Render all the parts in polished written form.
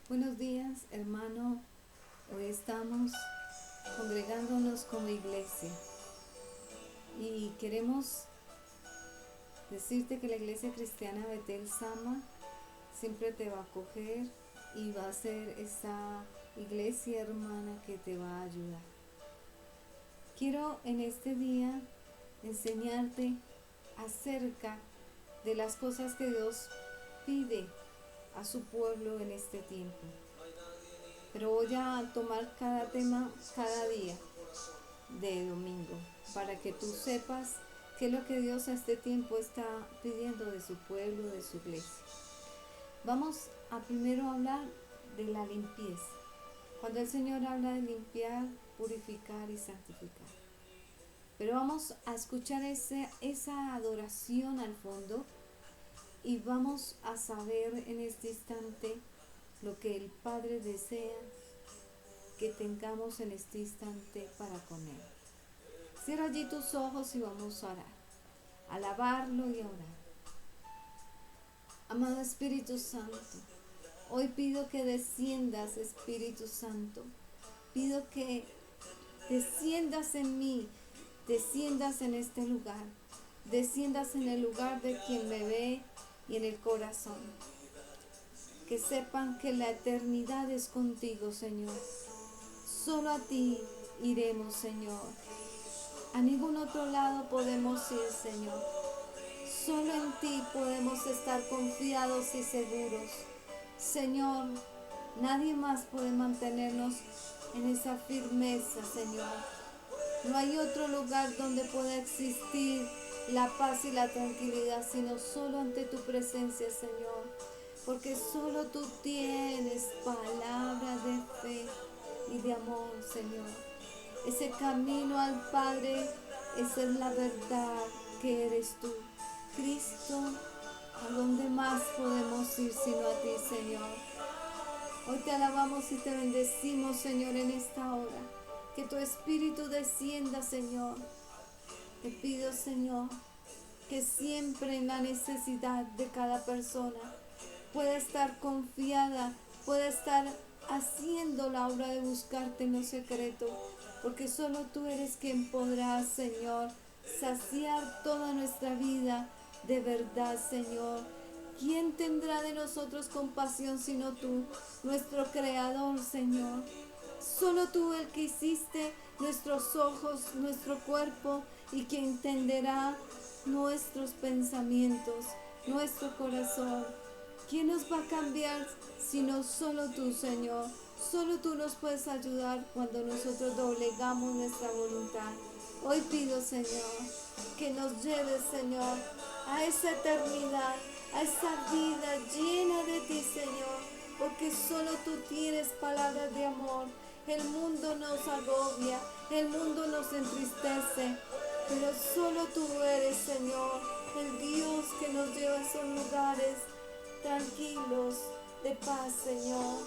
Buenos días, hermano. Hoy estamos congregándonos como iglesia y queremos decirte que la iglesia cristiana Betel Sama siempre te va a acoger y va a ser esa iglesia hermana que te va a ayudar. Quiero en este día enseñarte acerca de las cosas que Dios pide a su pueblo en este tiempo. Pero voy a tomar cada tema cada día de domingo para que tú sepas qué es lo que Dios a este tiempo está pidiendo de su pueblo, de su iglesia. Vamos a primero hablar de la limpieza. Cuando el Señor habla de limpiar, purificar y santificar. Pero vamos a escuchar esa adoración al fondo y vamos a saber en este instante lo que el Padre desea que tengamos en este instante para con Él. Cierra allí tus ojos y vamos a orar, a alabarlo y a orar. Amado Espíritu Santo, hoy pido que desciendas, Espíritu Santo. Pido que desciendas en mí, desciendas en este lugar, desciendas en el lugar de quien me ve y en el corazón. Que sepan que la eternidad es contigo, Señor. Solo a ti iremos, Señor. A ningún otro lado podemos ir, Señor. Solo en ti podemos estar confiados y seguros. Señor, nadie más puede mantenernos en esa firmeza, Señor. No hay otro lugar donde pueda existir la paz y la tranquilidad, sino solo ante tu presencia, Señor. Porque solo tú tienes palabras de fe y de amor, Señor. Ese camino al Padre, esa es la verdad que eres tú. Cristo, ¿a dónde más podemos ir sino a ti, Señor? Hoy te alabamos y te bendecimos, Señor, en esta hora. Que tu Espíritu descienda, Señor. Te pido, Señor, que siempre en la necesidad de cada persona pueda estar confiada, pueda estar haciendo la obra de buscarte en lo secreto, porque solo tú eres quien podrá, Señor, saciar toda nuestra vida de verdad, Señor. ¿Quién tendrá de nosotros compasión sino tú, nuestro Creador, Señor? Solo tú el que hiciste nuestros ojos, nuestro cuerpo y quien entenderá nuestros pensamientos, nuestro corazón. ¿Quién nos va a cambiar sino solo tú, Señor? Solo tú nos puedes ayudar cuando nosotros doblegamos nuestra voluntad. Hoy pido, Señor, que nos lleves, Señor, a esa eternidad, a esa vida llena de ti, Señor, porque solo tú tienes palabras de amor. El mundo nos agobia, el mundo nos entristece, pero solo tú eres, Señor, el Dios que nos lleva a esos lugares tranquilos, de paz, Señor.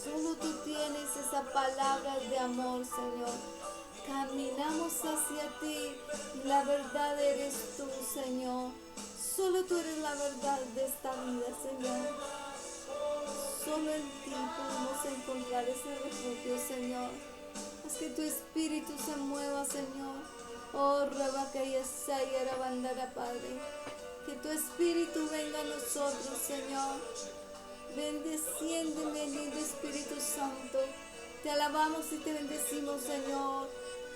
Solo tú tienes esa palabra de amor, Señor. Caminamos hacia ti y la verdad eres tú, Señor. Solo tú eres la verdad de esta vida, Señor. Solo en ti podemos encontrar ese refugio, Señor. Haz que tu espíritu se mueva, Señor. Oh, Rebaca y Esayara Bandara, Padre. Que tu espíritu venga a nosotros, Señor. Bendeciéndeme, lindo Espíritu Santo. Te alabamos y te bendecimos, Señor.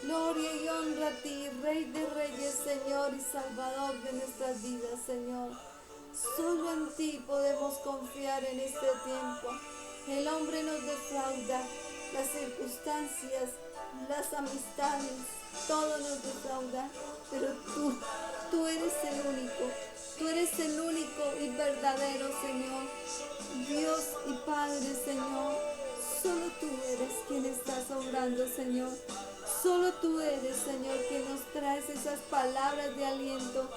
Gloria y honra a ti, Rey de Reyes, Señor y Salvador de nuestras vidas, Señor. Solo en ti podemos confiar en este tiempo. El hombre nos defrauda, las circunstancias, las amistades, todo nos defrauda, pero tú eres el único. Tú eres el único y verdadero, Señor. Dios y Padre, Señor. Solo tú eres quien estás obrando, Señor. Solo tú eres, Señor, quien nos traes esas palabras de aliento.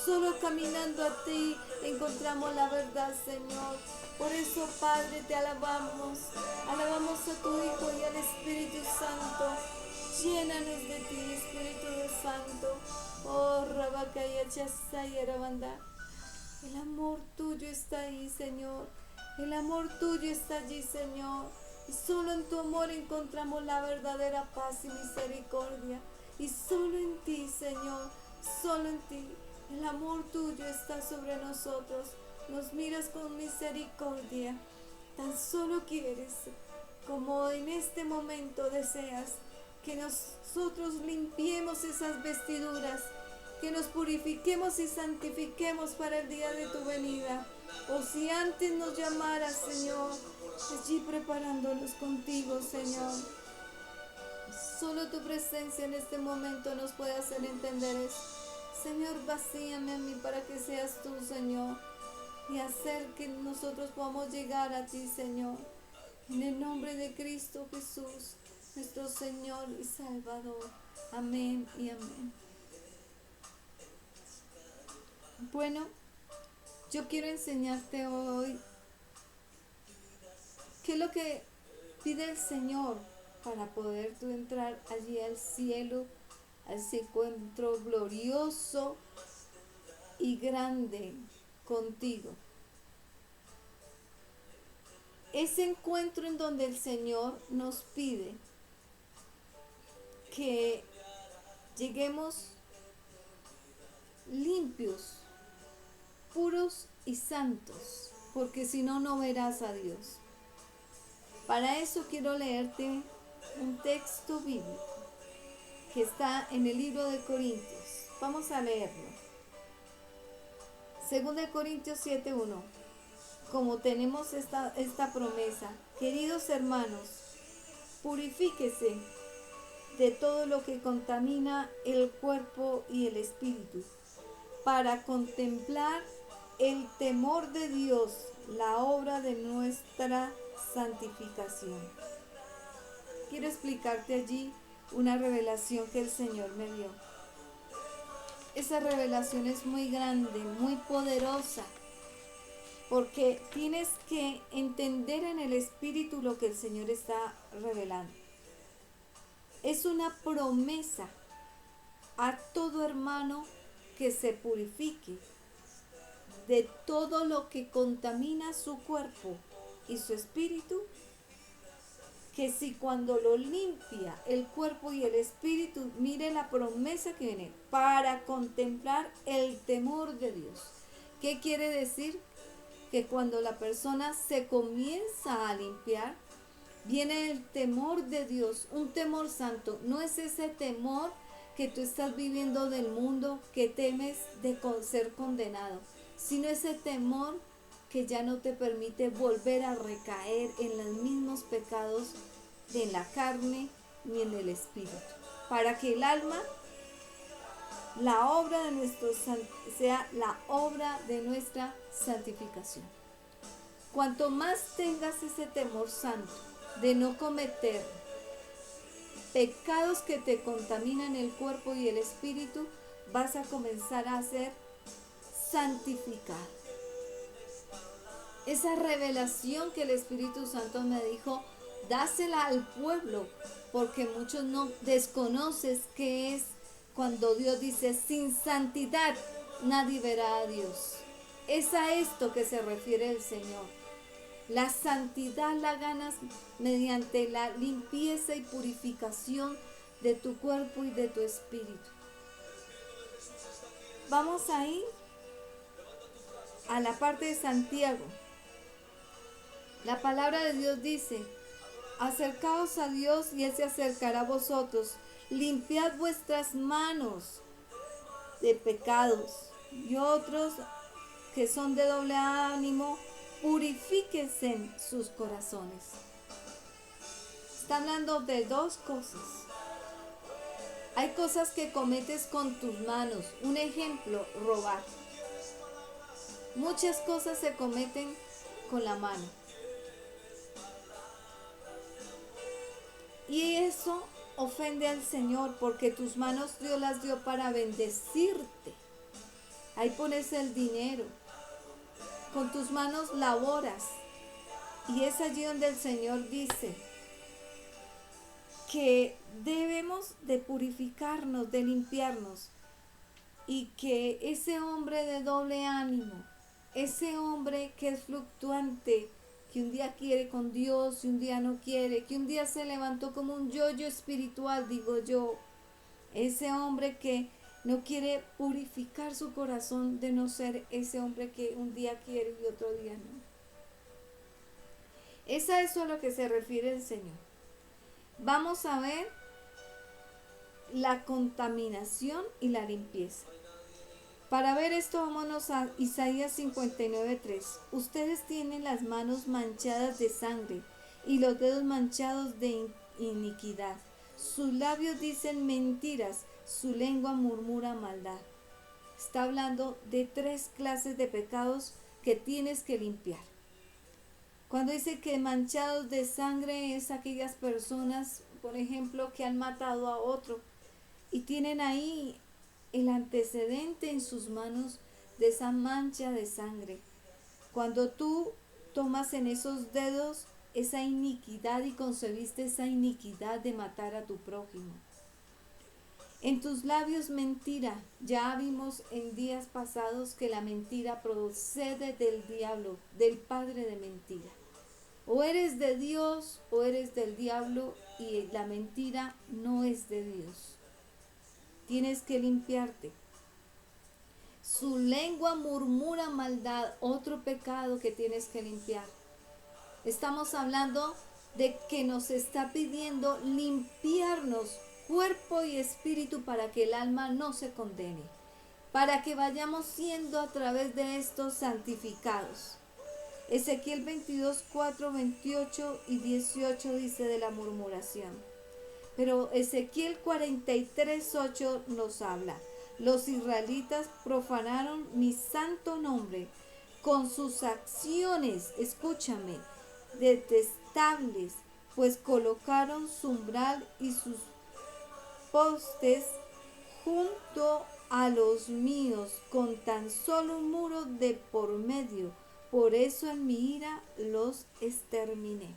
Solo caminando a ti encontramos la verdad, Señor. Por eso, Padre, te alabamos. Alabamos a tu Hijo y al Espíritu Santo. Llénanos de ti, Espíritu Santo. Oh, Rabacaya Chasaya Rabanda. El amor tuyo está ahí, Señor. El amor tuyo está allí, Señor. Y solo en tu amor encontramos la verdadera paz y misericordia. Y solo en ti, Señor, solo en ti. El amor tuyo está sobre nosotros. Nos miras con misericordia. Tan solo quieres, como en este momento deseas, que nosotros limpiemos esas vestiduras, que nos purifiquemos y santifiquemos para el día de tu venida. O si antes nos llamaras, Señor, allí preparándonos contigo, Señor. Solo tu presencia en este momento nos puede hacer entender eso. Señor, vacíame a mí para que seas tú, Señor, y hacer que nosotros podamos llegar a ti, Señor. En el nombre de Cristo Jesús, nuestro Señor y Salvador. Amén y amén. Bueno, yo quiero enseñarte hoy qué es lo que pide el Señor para poder tú entrar allí al cielo, a ese encuentro glorioso y grande contigo. Ese encuentro en donde el Señor nos pide que lleguemos limpios, puros y santos, porque si no, no verás a Dios. Para eso quiero leerte un texto bíblico que está en el libro de Corintios. Vamos a leerlo. 2 Corintios 7:1. Como tenemos esta promesa, queridos hermanos, purifíquese de todo lo que contamina el cuerpo y el espíritu, para contemplar el temor de Dios, la obra de nuestra santificación. Quiero explicarte allí una revelación que el Señor me dio. Esa revelación es muy grande, muy poderosa, porque tienes que entender en el Espíritu lo que el Señor está revelando. Es una promesa a todo hermano que se purifique de todo lo que contamina su cuerpo y su espíritu, que si cuando lo limpia el cuerpo y el espíritu, mire la promesa que viene, para contemplar el temor de Dios. ¿Qué quiere decir? Que cuando la persona se comienza a limpiar, viene el temor de Dios, un temor santo. No es ese temor que tú estás viviendo del mundo, que temes de ser condenado, sino ese temor que ya no te permite volver a recaer en los mismos pecados de la carne ni en el espíritu, para que el alma, la obra de sea la obra de nuestra santificación. Cuanto más tengas ese temor santo de no cometer pecados que te contaminan el cuerpo y el espíritu, vas a comenzar a ser santificado. Esa revelación que el Espíritu Santo me dijo, dásela al pueblo, porque muchos no desconoces qué es cuando Dios dice, sin santidad nadie verá a Dios. Es a esto que se refiere el Señor. La santidad la ganas mediante la limpieza y purificación de tu cuerpo y de tu espíritu. Vamos a ir a la parte de Santiago. La palabra de Dios dice, acercaos a Dios y Él se acercará a vosotros. Limpiad vuestras manos de pecados, y otros que son de doble ánimo, purifíquense en sus corazones. Está hablando de dos cosas. Hay cosas que cometes con tus manos. Un ejemplo, robar. Muchas cosas se cometen con la mano. Y eso ofende al Señor, porque tus manos Dios las dio para bendecirte. Ahí pones el dinero. Con tus manos laboras. Y es allí donde el Señor dice que debemos de purificarnos, de limpiarnos. Y que ese hombre de doble ánimo, ese hombre que es fluctuante, que un día quiere con Dios y un día no quiere, que un día se levantó como un yoyo espiritual, digo yo, ese hombre que no quiere purificar su corazón de no ser ese hombre que un día quiere y otro día no. Es a eso a lo que se refiere el Señor. Vamos a ver la contaminación y la limpieza. Para ver esto, vámonos a Isaías 59:3. Ustedes tienen las manos manchadas de sangre y los dedos manchados de iniquidad. Sus labios dicen mentiras, su lengua murmura maldad. Está hablando de 3 clases de pecados que tienes que limpiar. Cuando dice que manchados de sangre es aquellas personas, por ejemplo, que han matado a otro y tienen ahí el antecedente en sus manos de esa mancha de sangre. Cuando tú tomas en esos dedos esa iniquidad y concebiste esa iniquidad de matar a tu prójimo. En tus labios mentira. Ya vimos en días pasados que la mentira procede del diablo, del padre de mentira. O eres de Dios o eres del diablo, y la mentira no es de Dios. Tienes que limpiarte. Su lengua murmura maldad, otro pecado que tienes que limpiar. Estamos hablando de que nos está pidiendo limpiarnos cuerpo y espíritu para que el alma no se condene, para que vayamos siendo a través de estos santificados. Ezequiel 22, 4, 28 y 18 dice de la murmuración. Pero Ezequiel 43, 8 nos habla. Los israelitas profanaron mi santo nombre con sus acciones, escúchame, detestables, pues colocaron su umbral y sus postes junto a los míos, con tan solo un muro de por medio. Por eso en mi ira los exterminé.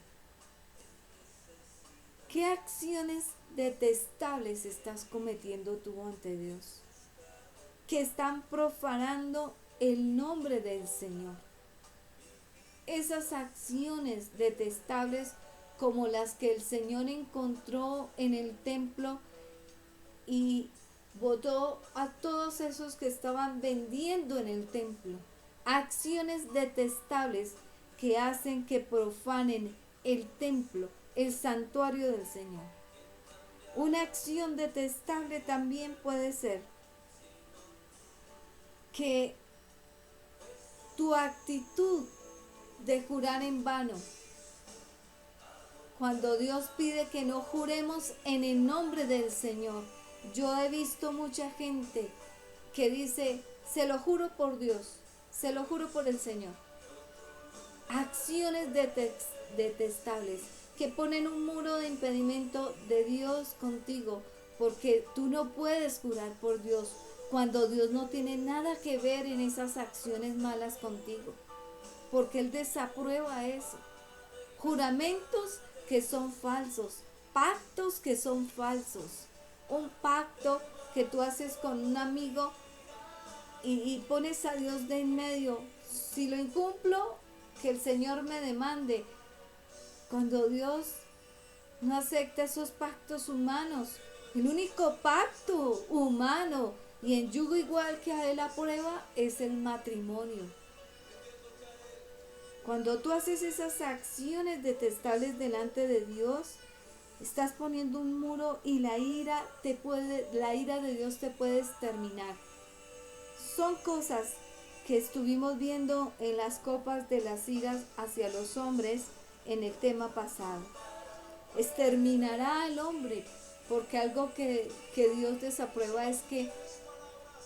¿Qué acciones detestables estás cometiendo tú ante Dios? Que están profanando el nombre del Señor. Esas acciones detestables como las que el Señor encontró en el templo y botó a todos esos que estaban vendiendo en el templo. Acciones detestables que hacen que profanen el templo, el santuario del Señor. Una acción detestable también puede ser que tu actitud de jurar en vano, cuando Dios pide que no juremos en el nombre del Señor. Yo he visto mucha gente que dice, se lo juro por Dios, se lo juro por el Señor. Acciones detestables que ponen un muro de impedimento de Dios contigo, porque tú no puedes jurar por Dios cuando Dios no tiene nada que ver en esas acciones malas contigo, porque Él desaprueba eso. Juramentos que son falsos, pactos que son falsos. Un pacto que tú haces con un amigo y pones a Dios de en medio. Si lo incumplo, que el Señor me demande. Cuando Dios no acepta esos pactos humanos, el único pacto humano y en yugo igual que a Él aprueba es el matrimonio. Cuando tú haces esas acciones detestables delante de Dios, estás poniendo un muro y la ira de Dios te puede exterminar. Son cosas que estuvimos viendo en las copas de las iras hacia los hombres en el tema pasado. Exterminará al hombre, porque algo que Dios desaprueba es que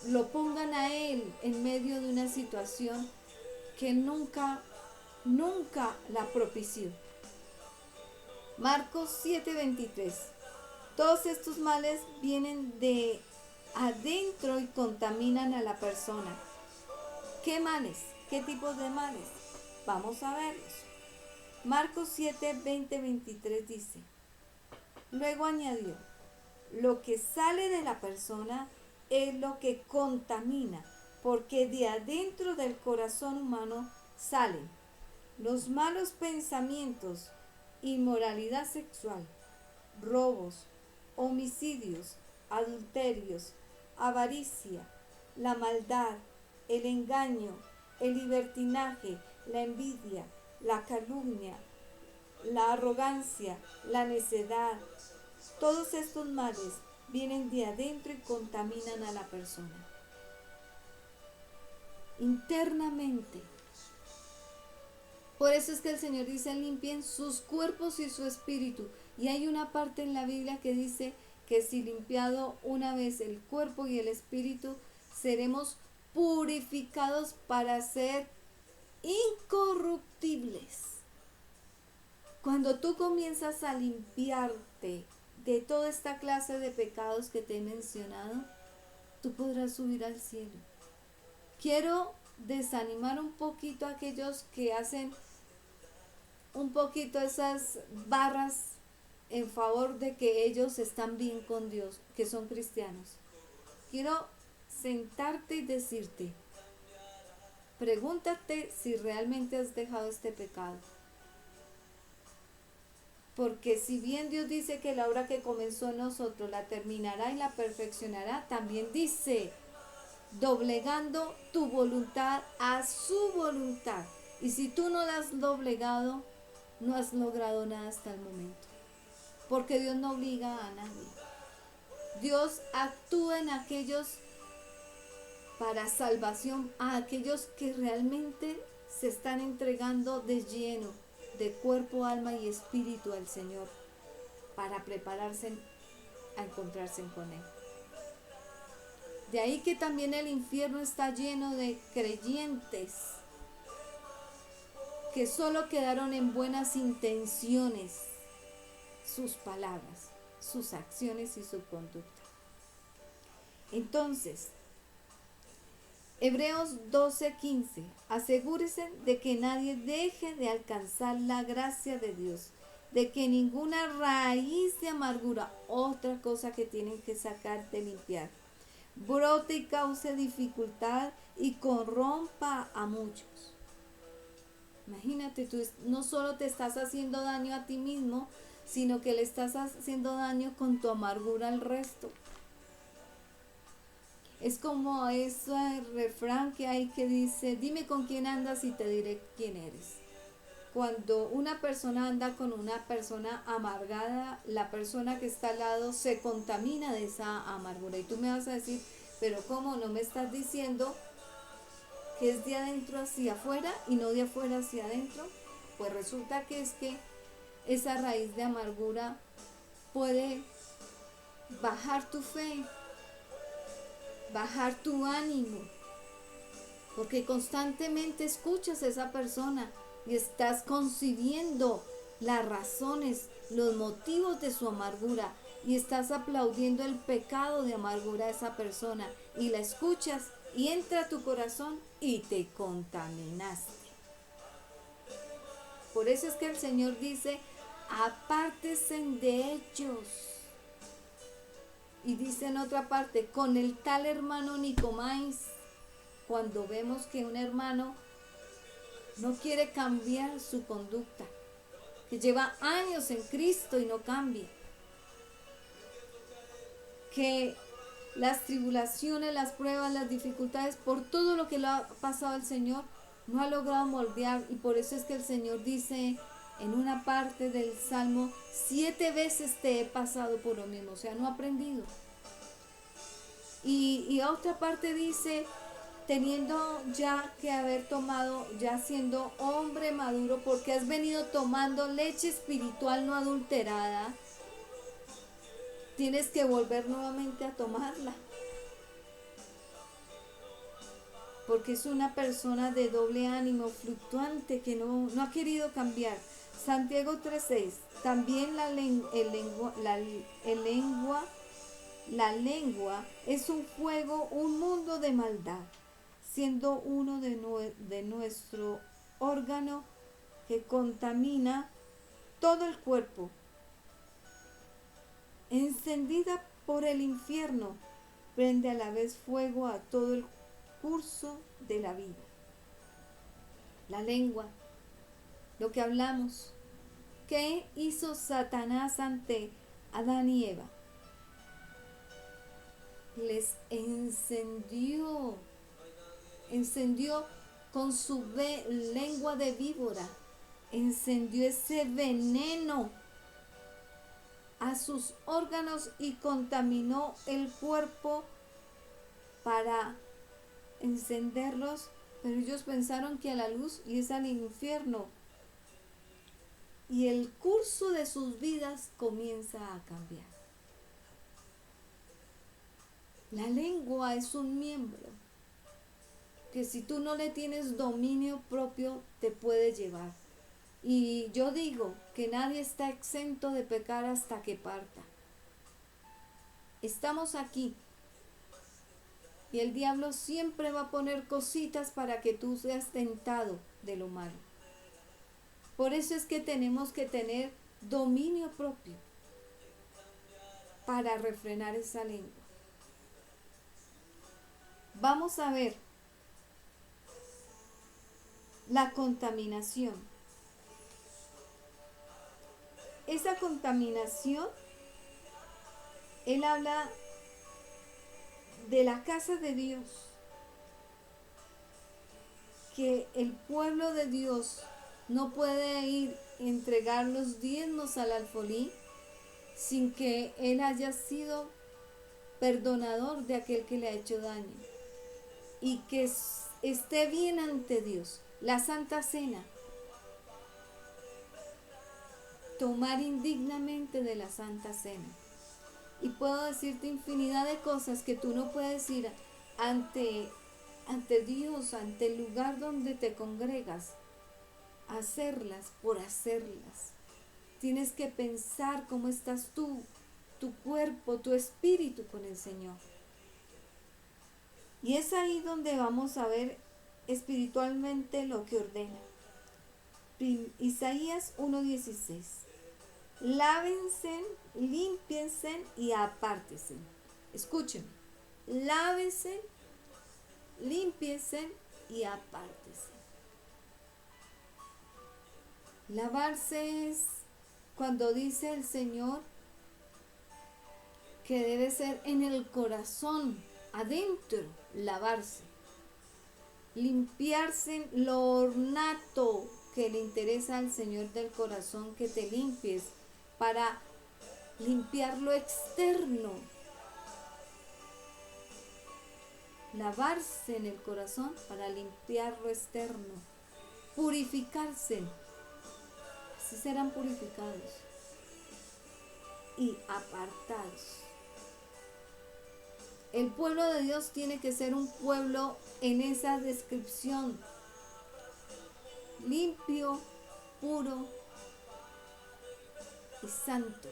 lo pongan a él en medio de una situación que nunca la propició. Marcos 7:23. Todos estos males vienen de adentro y contaminan a la persona. ¿Qué males? ¿Qué tipos de males? Vamos a verlos. Marcos 7:20-23 dice: luego añadió, lo que sale de la persona es lo que contamina, porque de adentro del corazón humano salen Los malos pensamientos, inmoralidad sexual, robos, homicidios, adulterios, avaricia, la maldad, el engaño, el libertinaje, la envidia, la calumnia, la arrogancia, la necedad. Todos estos males vienen de adentro y contaminan a la persona internamente. Por eso es que el Señor dice: limpien sus cuerpos y su espíritu. Y hay una parte en la Biblia que dice que si limpiado una vez el cuerpo y el espíritu, seremos purificados para ser incorruptibles. Cuando tú comienzas a limpiarte de toda esta clase de pecados que te he mencionado, tú podrás subir al cielo. Quiero desanimar un poquito a aquellos que hacen un poquito esas barras en favor de que ellos están bien con Dios, que son cristianos. Quiero sentarte y decirte, pregúntate si realmente has dejado este pecado. Porque si bien Dios dice que la obra que comenzó en nosotros la terminará y la perfeccionará, también dice: doblegando tu voluntad a su voluntad. Y si tú no la has doblegado, no has logrado nada hasta el momento. Porque Dios no obliga a nadie. Dios actúa en aquellos para salvación, a aquellos que realmente se están entregando de lleno, de cuerpo, alma y espíritu al Señor, para prepararse a encontrarse con Él. De ahí que también el infierno está lleno de creyentes que solo quedaron en buenas intenciones, sus palabras, sus acciones y su conducta. Entonces, Hebreos 12:15, asegúrense de que nadie deje de alcanzar la gracia de Dios, de que ninguna raíz de amargura, otra cosa que tienen que sacar de limpiar, brote y cause dificultad y corrompa a muchos. Imagínate, tú no solo te estás haciendo daño a ti mismo, sino que le estás haciendo daño con tu amargura al resto. Es como ese refrán que hay que dice: dime con quién andas y te diré quién eres. Cuando una persona anda con una persona amargada, la persona que está al lado se contamina de esa amargura. Y tú me vas a decir: pero ¿cómo no me estás diciendo que es de adentro hacia afuera y no de afuera hacia adentro? Pues resulta que es que esa raíz de amargura puede bajar tu fe, bajar tu ánimo, porque constantemente escuchas a esa persona y estás concibiendo las razones, los motivos de su amargura, y estás aplaudiendo el pecado de amargura de esa persona, y la escuchas y entra a tu corazón y te contaminaste. Por eso es que el Señor dice: apártense de ellos. Y dice en otra parte: con el tal hermano ni comáis. Cuando vemos que un hermano no quiere cambiar su conducta, que lleva años en Cristo y no cambia, que las tribulaciones, las pruebas, las dificultades, por todo lo que le ha pasado al Señor, no ha logrado moldear. Y por eso es que el Señor dice en una parte del Salmo: 7 veces te he pasado por lo mismo. O sea, no ha aprendido. Y a otra parte dice: teniendo ya que haber tomado, ya siendo hombre maduro, porque has venido tomando leche espiritual no adulterada, tienes que volver nuevamente a tomarla. Porque es una persona de doble ánimo, fluctuante, que no ha querido cambiar. Santiago 3:6, también la lengua es un fuego, un mundo de maldad, siendo uno de nuestro órgano que contamina todo el cuerpo. Encendida por el infierno, prende a la vez fuego a todo el curso de la vida. La lengua. lo que hablamos. ¿Qué hizo Satanás ante Adán y Eva? Les encendió con su lengua de víbora, encendió ese veneno a sus órganos y contaminó el cuerpo para encenderlos, pero ellos pensaron que a la luz y es al infierno. Y el curso de sus vidas comienza a cambiar. La lengua es un miembro que si tú no le tienes dominio propio te puede llevar. Y yo digo que nadie está exento de pecar hasta que parta. Estamos aquí y el diablo siempre va a poner cositas para que tú seas tentado de lo malo. Por eso es que tenemos que tener dominio propio para refrenar esa lengua. Vamos a ver la contaminación. Esa contaminación, él habla de la casa de Dios, que el pueblo de Dios no puede ir a entregar los diezmos al alfolí sin que él haya sido perdonador de aquel que le ha hecho daño y que esté bien ante Dios. La Santa Cena, tomar indignamente de la Santa Cena. Y puedo decirte infinidad de cosas que tú no puedes ir ante Dios, ante el lugar donde te congregas, a hacerlas por hacerlas. Tienes que pensar cómo estás tú, tu cuerpo, tu espíritu con el Señor. Y es ahí donde vamos a ver espiritualmente lo que ordena. Isaías 1:16. Lávense, límpiense y apártense. Escúchenme. Lávense, límpiense y apártense. Lavarse es cuando dice el Señor que debe ser en el corazón, adentro, lavarse. Limpiarse lo ornato que le interesa al Señor del corazón, que te limpies para limpiar lo externo. Lavarse en el corazón para limpiar lo externo. Purificarse. Así serán purificados y apartados. El pueblo de Dios tiene que ser un pueblo en esa descripción. Limpio, puro y santo.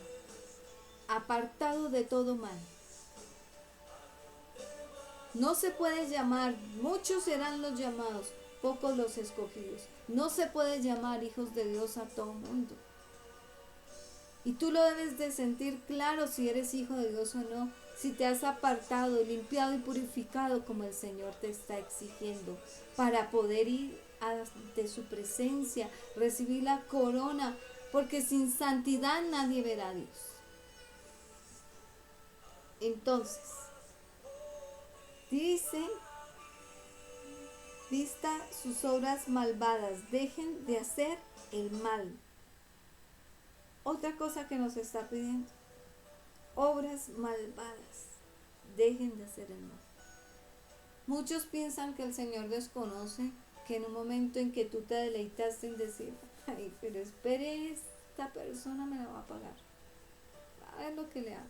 Apartado de todo mal. No se puede llamar, muchos serán los llamados, pocos los escogidos. No se puede llamar hijos de Dios a todo mundo. Y tú lo debes de sentir claro si eres hijo de Dios o no, si te has apartado, limpiado y purificado como el Señor te está exigiendo, para poder ir ante su presencia, recibir la corona, porque sin santidad nadie verá a Dios. Entonces, dice, vista sus obras malvadas, dejen de hacer el mal. Otra cosa que nos está pidiendo, obras malvadas, dejen de hacer el mal. Muchos piensan que el Señor desconoce, que en un momento en que tú te deleitaste en decir, ay, pero espere, esta persona me la va a pagar, a ver lo que le hago.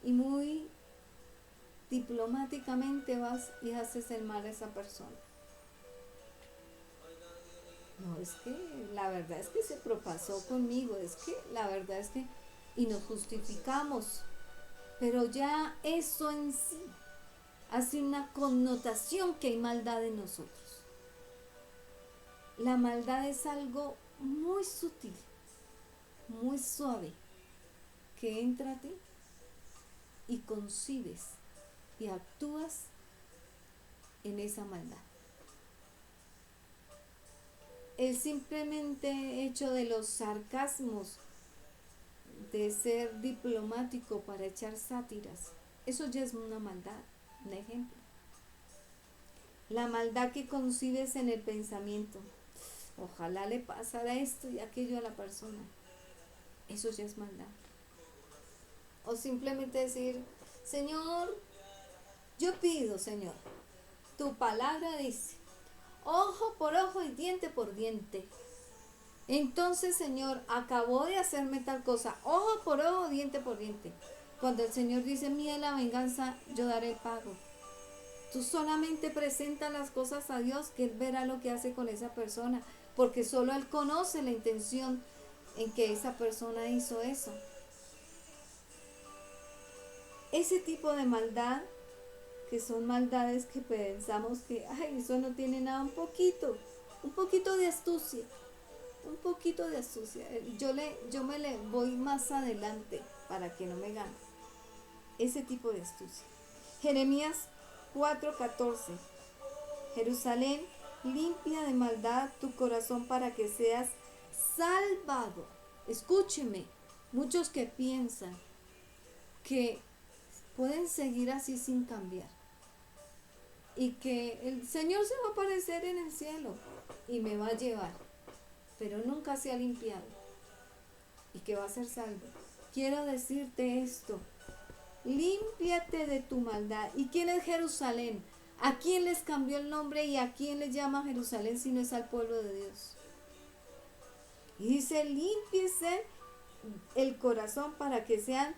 Y muy diplomáticamente vas y haces el mal a esa persona. No, es que la verdad es que se propasó conmigo, es que la verdad es que, y nos justificamos, pero ya eso en sí hace una connotación que hay maldad en nosotros. La maldad es algo muy sutil, muy suave, que entra a ti y concibes y actúas en esa maldad. el simplemente hecho de los sarcasmos, de ser diplomático para echar sátiras, eso ya es una maldad, un ejemplo. La maldad que concibes en el pensamiento, ojalá le pasara esto y aquello a la persona, eso ya es maldad. O simplemente decir, Señor, yo pido, Señor, tu palabra dice, ojo por ojo y diente por diente. Entonces, Señor, acabó de hacerme tal cosa, ojo por ojo, diente por diente. Cuando el Señor dice, mía es la venganza, yo daré el pago. Tú solamente presentas las cosas a Dios, que Él verá lo que hace con esa persona, porque solo Él conoce la intención en que esa persona hizo eso. Ese tipo de maldad, que son maldades que pensamos que, ay, eso no tiene nada, un poquito de astucia, un poquito de astucia. Yo me le voy más adelante para que no me gane ese tipo de astucia. Jeremías 4:14. Jerusalén, limpia de maldad tu corazón para que seas salvado. Escúcheme, muchos que piensan que pueden seguir así sin cambiar y que el Señor se va a aparecer en el cielo y me va a llevar, pero nunca se ha limpiado y que va a ser salvo. Quiero decirte esto, límpiate de tu maldad. ¿Y quién es Jerusalén? ¿A quién les cambió el nombre y a quién les llama Jerusalén si no es al pueblo de Dios? Y dice, límpiese el corazón para que sean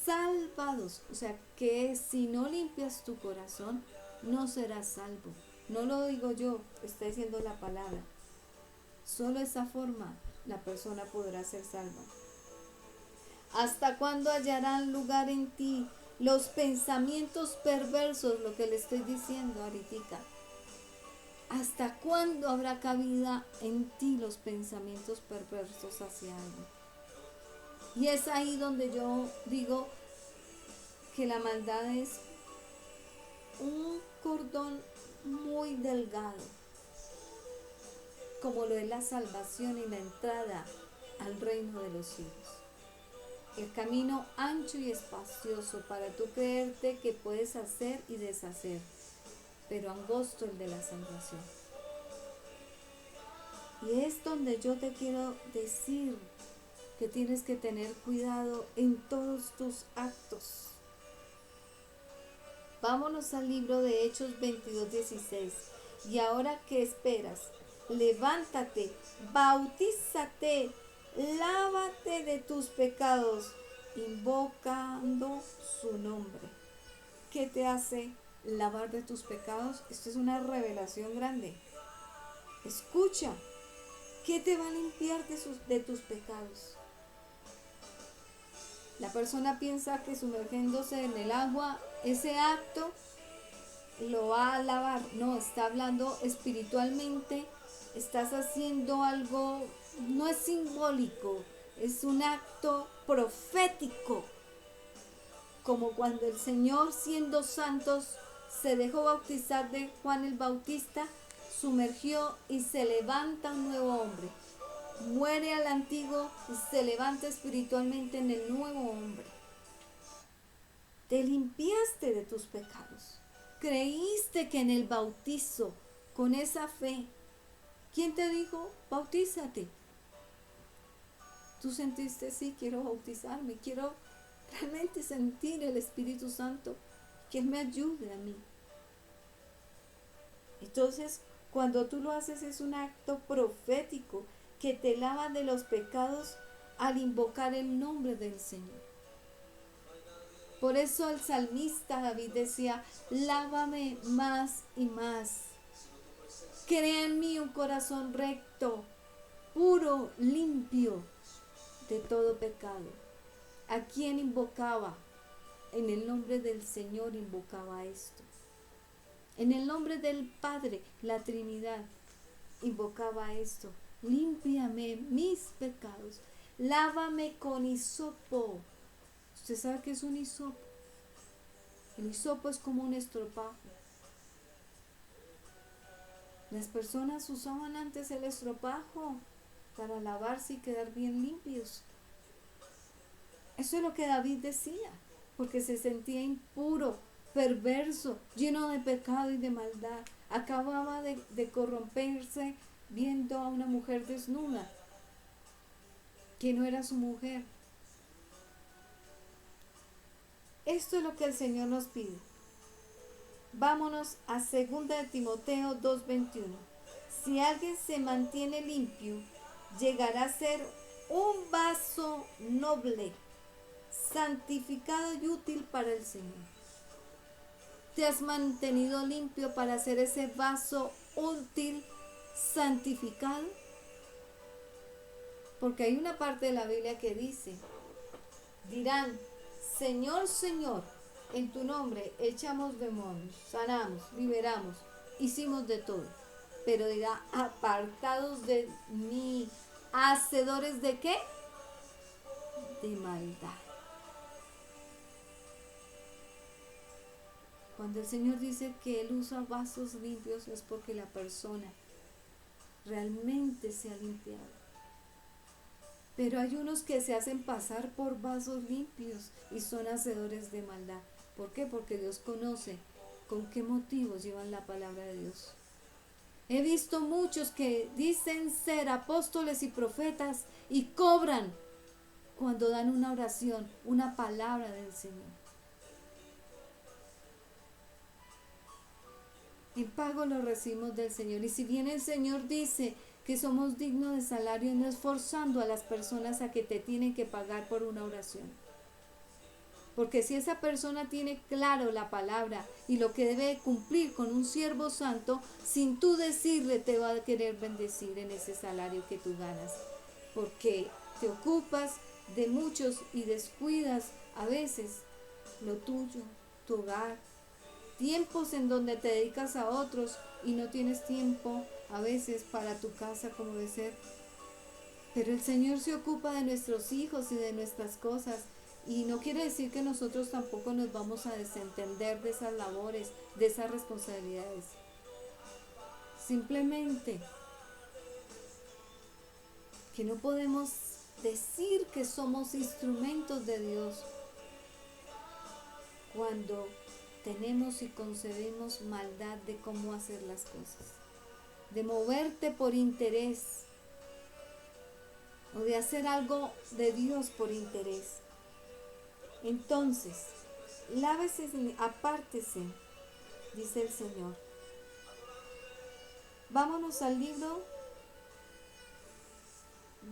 salvados. O sea, que si no limpias tu corazón, no serás salvo. No lo digo yo, está diciendo la palabra. Solo esa forma la persona podrá ser salva. ¿Hasta cuándo hallarán lugar en ti los pensamientos perversos? Lo que le estoy diciendo ahorita. ¿Hasta cuándo habrá cabida en ti los pensamientos perversos hacia alguien? Y es ahí donde yo digo que la maldad es un cordón muy delgado, como lo es la salvación y la entrada al reino de los cielos. El camino ancho y espacioso para tú creerte que puedes hacer y deshacer, pero angosto el de la salvación. Y es donde yo te quiero decir que tienes que tener cuidado en todos tus actos. Vámonos al libro de Hechos 22:16. Y ahora, ¿qué esperas? Levántate, bautízate, lávate de tus pecados, invocando su nombre. ¿Qué te hace lavar de tus pecados? Esto es una revelación grande. Escucha, ¿qué te va a limpiar de tus pecados? La persona piensa que sumergiéndose en el agua, ese acto lo va a lavar. No, está hablando espiritualmente, estás haciendo algo, no es simbólico, es un acto profético. Como cuando el Señor, siendo santos, se dejó bautizar de Juan el Bautista, sumergió y se levanta un nuevo hombre. Muere al antiguo y se levanta espiritualmente en el nuevo hombre. Te limpiaste de tus pecados. Creíste que en el bautizo, con esa fe, ¿quién te dijo? Bautízate. Tú sentiste, sí, quiero bautizarme, quiero realmente sentir el Espíritu Santo, que Él me ayude a mí. Entonces, cuando tú lo haces es un acto profético que te lava de los pecados al invocar el nombre del Señor. Por eso el salmista David decía, lávame más y más. Crea en mí un corazón recto, puro, limpio de todo pecado. ¿A quién invocaba? En el nombre del Señor invocaba esto. En el nombre del Padre, la Trinidad, invocaba esto. Límpiame mis pecados. Lávame con hisopo. ¿Usted sabe qué es un hisopo? El hisopo es como un estropajo. Las personas usaban antes el estropajo para lavarse y quedar bien limpios. Eso es lo que David decía, porque se sentía impuro, perverso, lleno de pecado y de maldad. Acababa de corromperse viendo a una mujer desnuda, que no era su mujer. Esto es lo que el Señor nos pide. Vámonos a 2 de Timoteo 2:21. Si alguien se mantiene limpio, llegará a ser un vaso noble, santificado y útil para el Señor. ¿Te has mantenido limpio para ser ese vaso útil, santificado? Porque hay una parte de la Biblia que dice, dirán, Señor, Señor, en tu nombre echamos demonios, sanamos, liberamos, hicimos de todo. Pero dirá, apartados de mí, hacedores de ¿qué? De maldad. Cuando el Señor dice que Él usa vasos limpios es porque la persona realmente se ha limpiado. Pero hay unos que se hacen pasar por vasos limpios y son hacedores de maldad. ¿Por qué? Porque Dios conoce con qué motivos llevan la palabra de Dios. He visto muchos que dicen ser apóstoles y profetas y cobran cuando dan una oración, una palabra del Señor. El pago lo recibimos del Señor. Y si bien el Señor dice que somos dignos de salario, no es forzando a las personas a que te tienen que pagar por una oración. Porque si esa persona tiene claro la palabra y lo que debe cumplir con un siervo santo, sin tú decirle te va a querer bendecir en ese salario que tú ganas. Porque te ocupas de muchos y descuidas a veces lo tuyo, tu hogar, tiempos en donde te dedicas a otros y no tienes tiempo a veces para tu casa como debe ser. Pero el Señor se ocupa de nuestros hijos y de nuestras cosas. Y no quiere decir que nosotros tampoco nos vamos a desentender de esas labores, de esas responsabilidades. Simplemente que no podemos decir que somos instrumentos de Dios cuando tenemos y concebimos maldad de cómo hacer las cosas, de moverte por interés o de hacer algo de Dios por interés. Entonces, lávese, apártese, dice el Señor. Vámonos al libro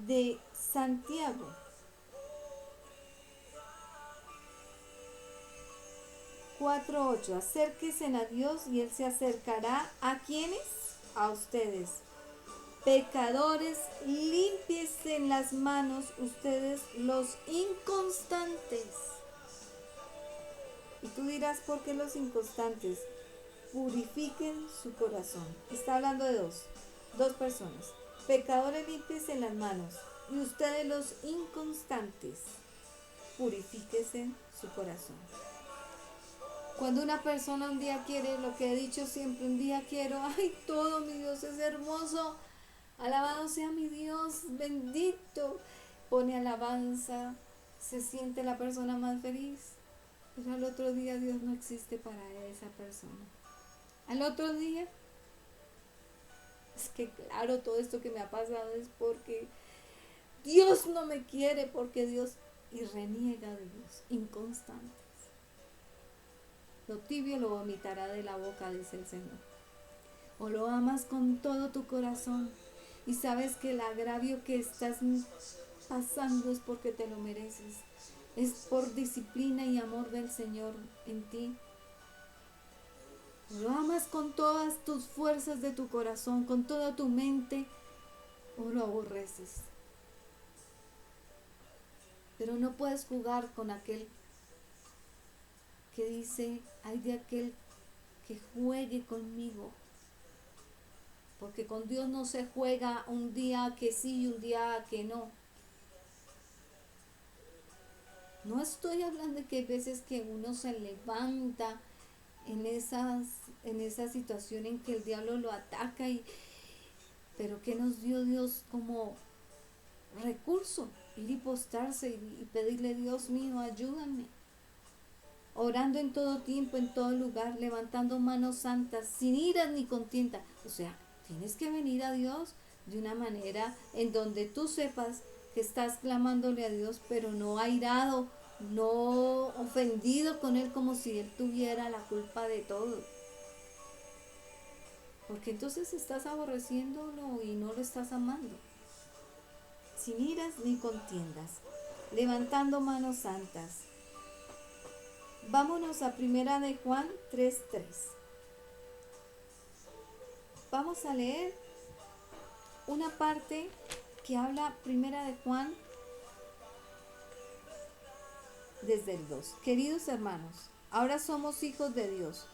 de Santiago. Cuatro ocho. Acérquense a Dios y Él se acercará a quienes, a ustedes. Pecadores, límpiense las manos ustedes los inconstantes. Y tú dirás, ¿por qué los inconstantes? Purifiquen su corazón. Está hablando de dos personas. Pecadores, límpiense las manos. Y ustedes los inconstantes, purifíquense su corazón. Cuando una persona un día quiere, lo que he dicho siempre, un día quiero, ay, todo mi Dios es hermoso, alabado sea mi Dios, bendito, pone alabanza, se siente la persona más feliz, pero al otro día Dios no existe para esa persona. Al otro día, es que claro, todo esto que me ha pasado es porque Dios no me quiere, porque Dios, y reniega de Dios, inconstante. Lo tibio lo vomitará de la boca, dice el Señor. O lo amas con todo tu corazón y sabes que el agravio que estás pasando es porque te lo mereces. Es por disciplina y amor del Señor en ti. O lo amas con todas tus fuerzas de tu corazón, con toda tu mente, o lo aborreces. Pero no puedes jugar con aquel que dice, ay de aquel que juegue conmigo, porque con Dios no se juega un día que sí y un día que no. No estoy hablando de que hay veces que uno se levanta en esa situación en que el diablo lo ataca, pero ¿qué nos dio Dios como recurso? Ir y postrarse y pedirle: Dios mío, ayúdame. Orando en todo tiempo, en todo lugar, levantando manos santas, sin iras ni contienda. O sea, tienes que venir a Dios de una manera en donde tú sepas que estás clamándole a Dios, pero no airado, no ofendido con Él como si Él tuviera la culpa de todo. Porque entonces estás aborreciéndolo y no lo estás amando. Sin iras ni contiendas, levantando manos santas. Vámonos a Primera de Juan 3:3. Vamos a leer una parte que habla Primera de Juan desde el 2. Queridos hermanos, ahora somos hijos de Dios,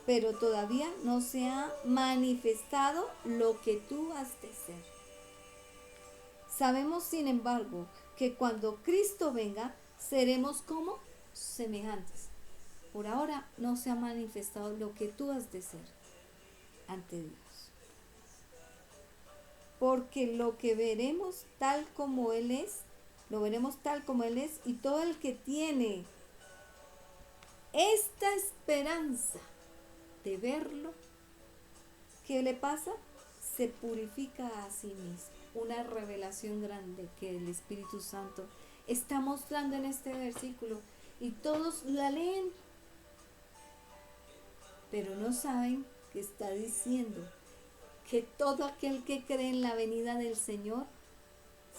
pero todavía no se ha manifestado lo que tú has de ser. Sabemos, sin embargo, que cuando Cristo venga, seremos como semejantes. Por ahora no se ha manifestado lo que tú has de ser ante Dios. Porque lo que veremos tal como Él es, lo veremos tal como Él es, y todo el que tiene esta esperanza de verlo, ¿qué le pasa? Se purifica a sí mismo. Una revelación grande que el Espíritu Santo está mostrando en este versículo, y todos la leen, pero no saben que está diciendo que todo aquel que cree en la venida del Señor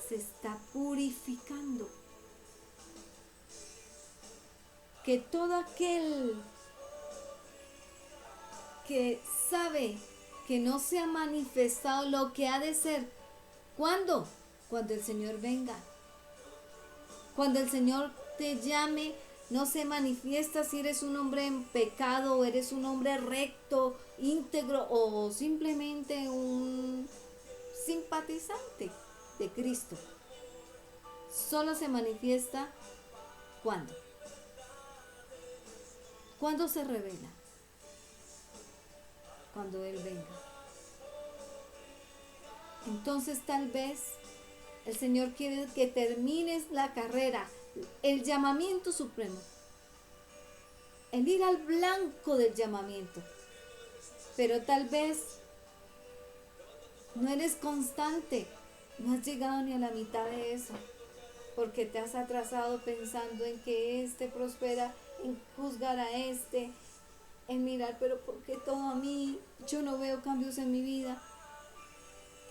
se está purificando. Que todo aquel que sabe que no se ha manifestado lo que ha de ser, ¿cuándo? Cuando el Señor venga. Cuando el Señor te llame, no se manifiesta si eres un hombre en pecado, o eres un hombre recto, íntegro, o simplemente un simpatizante de Cristo. Solo se manifiesta ¿cuándo? ¿Cuándo se revela? Cuando Él venga. Entonces tal vez el Señor quiere que termines la carrera, el llamamiento supremo, el ir al blanco del llamamiento. Pero tal vez no eres constante, no has llegado ni a la mitad de eso, porque te has atrasado pensando en que este prospera, en juzgar a este, en mirar, pero ¿por qué todo a mí? Yo no veo cambios en mi vida.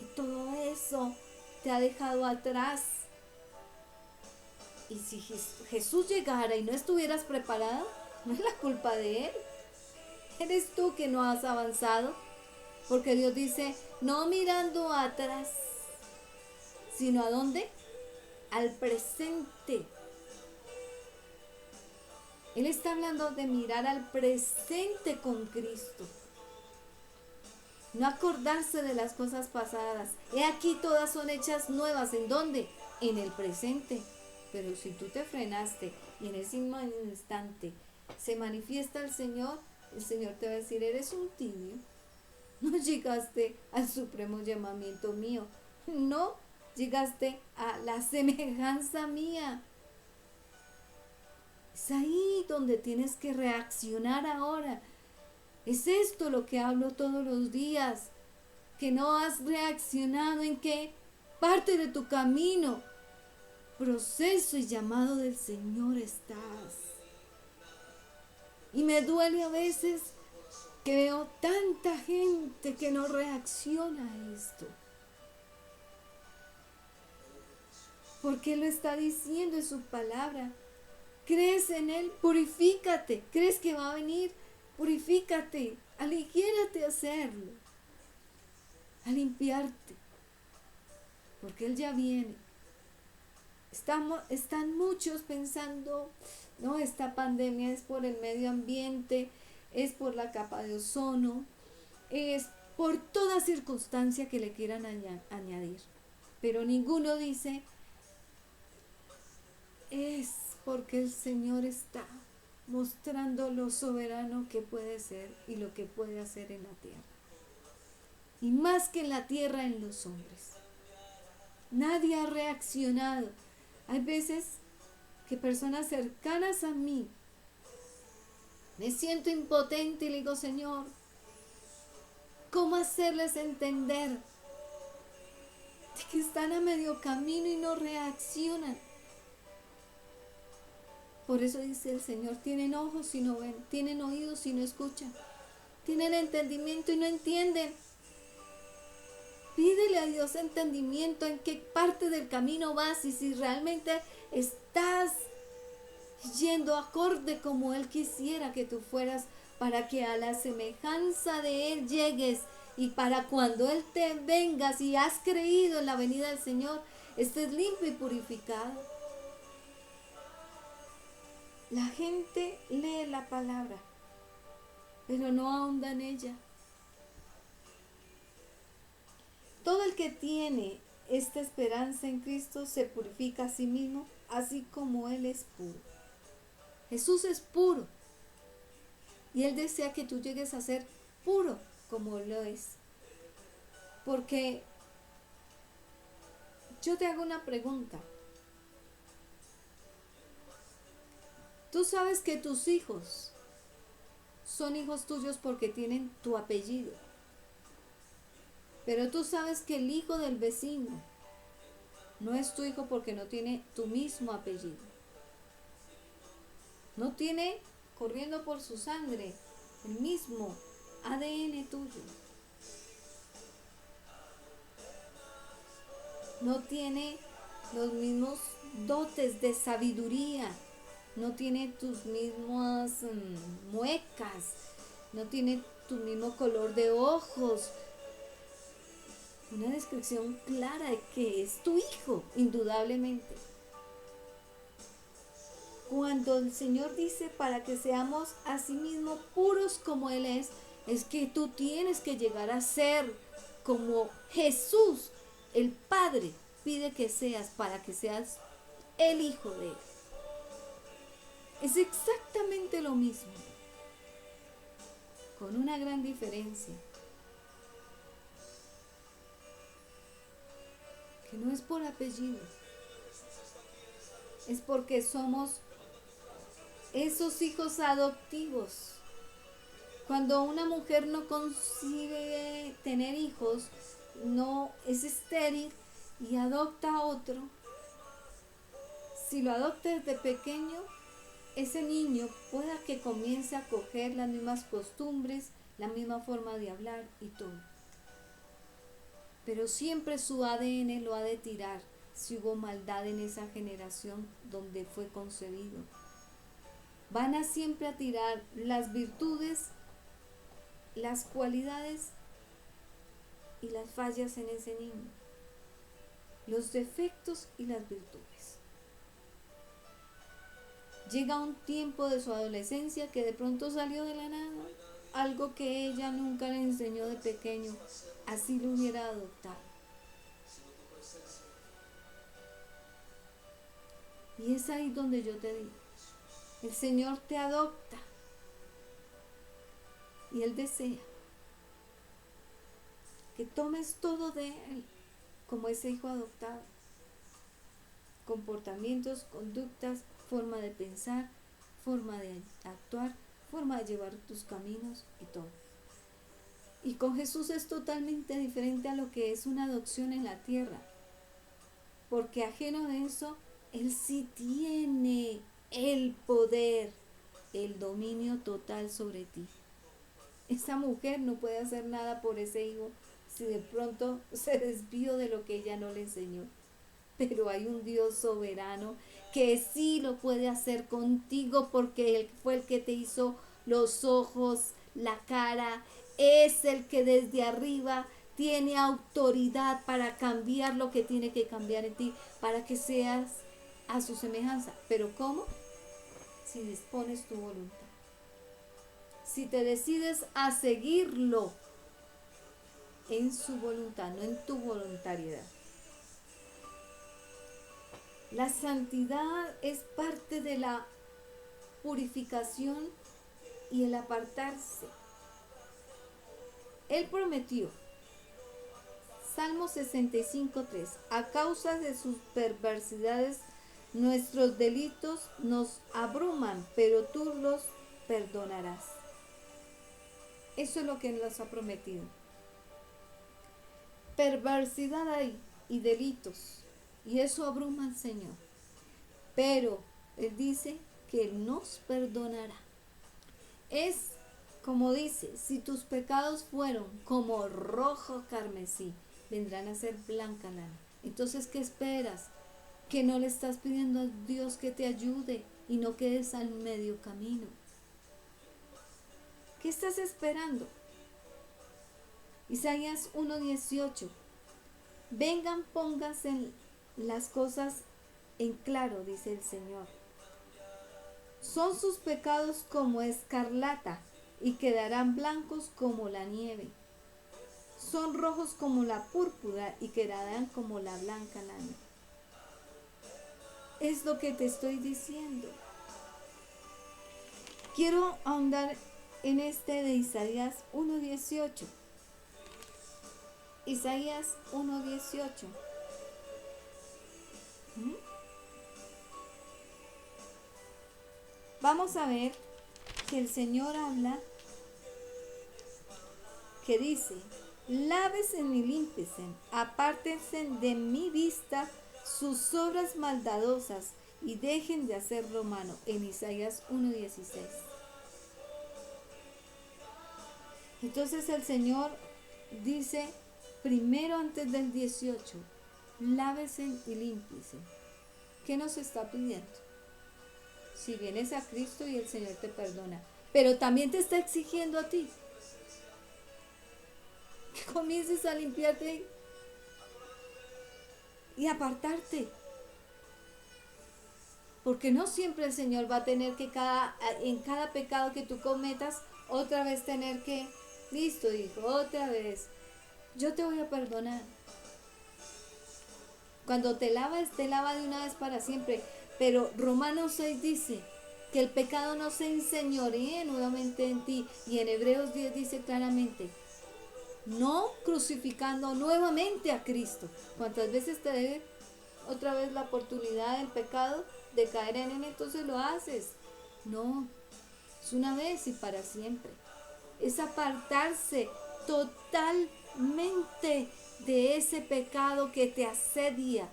Y todo eso te ha dejado atrás. Y si Jesús llegara y no estuvieras preparado, no es la culpa de Él. Eres tú que no has avanzado. Porque Dios dice, no mirando atrás, sino ¿a dónde? Al presente. Él está hablando de mirar al presente con Cristo. No acordarse de las cosas pasadas. He aquí todas son hechas nuevas. ¿En dónde? En el presente. Pero si tú te frenaste y en ese instante se manifiesta el Señor te va a decir, eres un tibio. No llegaste al supremo llamamiento mío. No llegaste a la semejanza mía. Es ahí donde tienes que reaccionar ahora. Es esto lo que hablo todos los días, que no has reaccionado. ¿En qué parte de tu camino, proceso y llamado del Señor estás? Y me duele a veces que veo tanta gente que no reacciona a esto. Porque lo está diciendo en su palabra. ¿Crees en Él? Purifícate. ¿Crees que va a venir? Purifícate, aligérate a hacerlo, a limpiarte, porque Él ya viene. Están muchos pensando, no, esta pandemia es por el medio ambiente, es por la capa de ozono, es por toda circunstancia que le quieran añadir, pero ninguno dice, es porque el Señor está. mostrando lo soberano que puede ser y lo que puede hacer en la tierra. Y más que en la tierra, en los hombres. Nadie ha reaccionado. Hay veces que personas cercanas a mí, me siento impotente y le digo, Señor, ¿cómo hacerles entender de que están a medio camino y no reaccionan? Por eso dice el Señor, tienen ojos y no ven, tienen oídos y no escuchan, tienen entendimiento y no entienden. Pídele a Dios entendimiento en qué parte del camino vas y si realmente estás yendo acorde como Él quisiera que tú fueras, para que a la semejanza de Él llegues y para cuando Él te venga, si has creído en la venida del Señor, estés limpio y purificado. La gente lee la palabra, pero no ahonda en ella. Todo el que tiene esta esperanza en Cristo se purifica a sí mismo, así como Él es puro. Jesús es puro y Él desea que tú llegues a ser puro como lo es. Porque yo te hago una pregunta. Tú sabes que tus hijos son hijos tuyos porque tienen tu apellido. Pero tú sabes que el hijo del vecino no es tu hijo porque no tiene tu mismo apellido. No tiene corriendo por su sangre el mismo ADN tuyo. No tiene los mismos dotes de sabiduría. No tiene tus mismas muecas. No tiene tu mismo color de ojos. Una descripción clara de que es tu hijo, indudablemente. Cuando el Señor dice para que seamos a sí mismo puros como Él es que tú tienes que llegar a ser como Jesús, el Padre, pide que seas para que seas el Hijo de Él. Es exactamente lo mismo, con una gran diferencia. Que no es por apellido, es porque somos esos hijos adoptivos. Cuando una mujer no consigue tener hijos, no es estéril y adopta a otro, si lo adopta desde pequeño, ese niño pueda que comience a coger las mismas costumbres, la misma forma de hablar y todo. Pero siempre su ADN lo ha de tirar si hubo maldad en esa generación donde fue concebido. Van a siempre a tirar las virtudes, las cualidades y las fallas en ese niño, los defectos y las virtudes. Llega un tiempo de su adolescencia que de pronto salió de la nada, algo que ella nunca le enseñó de pequeño, así lo hubiera adoptado. Y es ahí donde yo te digo, el Señor te adopta y Él desea que tomes todo de Él como ese hijo adoptado. Comportamientos, conductas, forma de pensar, forma de actuar, forma de llevar tus caminos y todo. Y con Jesús es totalmente diferente a lo que es una adopción en la tierra. Porque ajeno de eso, Él sí tiene el poder, el dominio total sobre ti. Esa mujer no puede hacer nada por ese hijo si de pronto se desvió de lo que ella no le enseñó. Pero hay un Dios soberano que sí lo puede hacer contigo porque Él fue el que te hizo los ojos, la cara. Es el que desde arriba tiene autoridad para cambiar lo que tiene que cambiar en ti, para que seas a su semejanza. ¿Pero cómo? Si dispones tu voluntad. Si te decides a seguirlo en su voluntad, no en tu voluntariedad. La santidad es parte de la purificación y el apartarse. Él prometió, Salmo 65:3, a causa de sus perversidades, nuestros delitos nos abruman, pero tú los perdonarás. Eso es lo que Él nos ha prometido. Perversidad hay y delitos, y eso abruma al Señor. Pero Él dice que Él nos perdonará. Es como dice, si tus pecados fueron como rojo carmesí, vendrán a ser blanca lana. Entonces, ¿qué esperas? Que no le estás pidiendo a Dios que te ayude y no quedes al medio camino. ¿Qué estás esperando? Isaías 1:18. Vengan, pónganse las cosas en claro, dice el Señor. Son sus pecados como escarlata y quedarán blancos como la nieve. Son rojos como la púrpura y quedarán como la blanca lana. Es lo que te estoy diciendo. Quiero ahondar en este de Isaías 1:18. Isaías 1:18. Vamos a ver que el Señor habla, que dice, lávense y límpiense, apártense de mi vista sus obras maldadosas y dejen de hacer lo malo, en Isaías 1:16. Entonces el Señor dice, primero antes del 18, lávese y límpiese. ¿Qué nos está pidiendo? Si vienes a Cristo y el Señor te perdona, pero también te está exigiendo a ti que comiences a limpiarte y apartarte. Porque no siempre el Señor va a tener que en cada pecado que tú cometas, otra vez tener que, listo, hijo, otra vez, yo te voy a perdonar. Cuando te lava de una vez para siempre. Pero Romanos 6 dice que el pecado no se enseñoree nuevamente en ti. Y en Hebreos 10 dice claramente, no crucificando nuevamente a Cristo. ¿Cuántas veces te debe otra vez la oportunidad del pecado de caer en él? Entonces lo haces. No, es una vez y para siempre. Es apartarse totalmente de ese pecado que te asedia.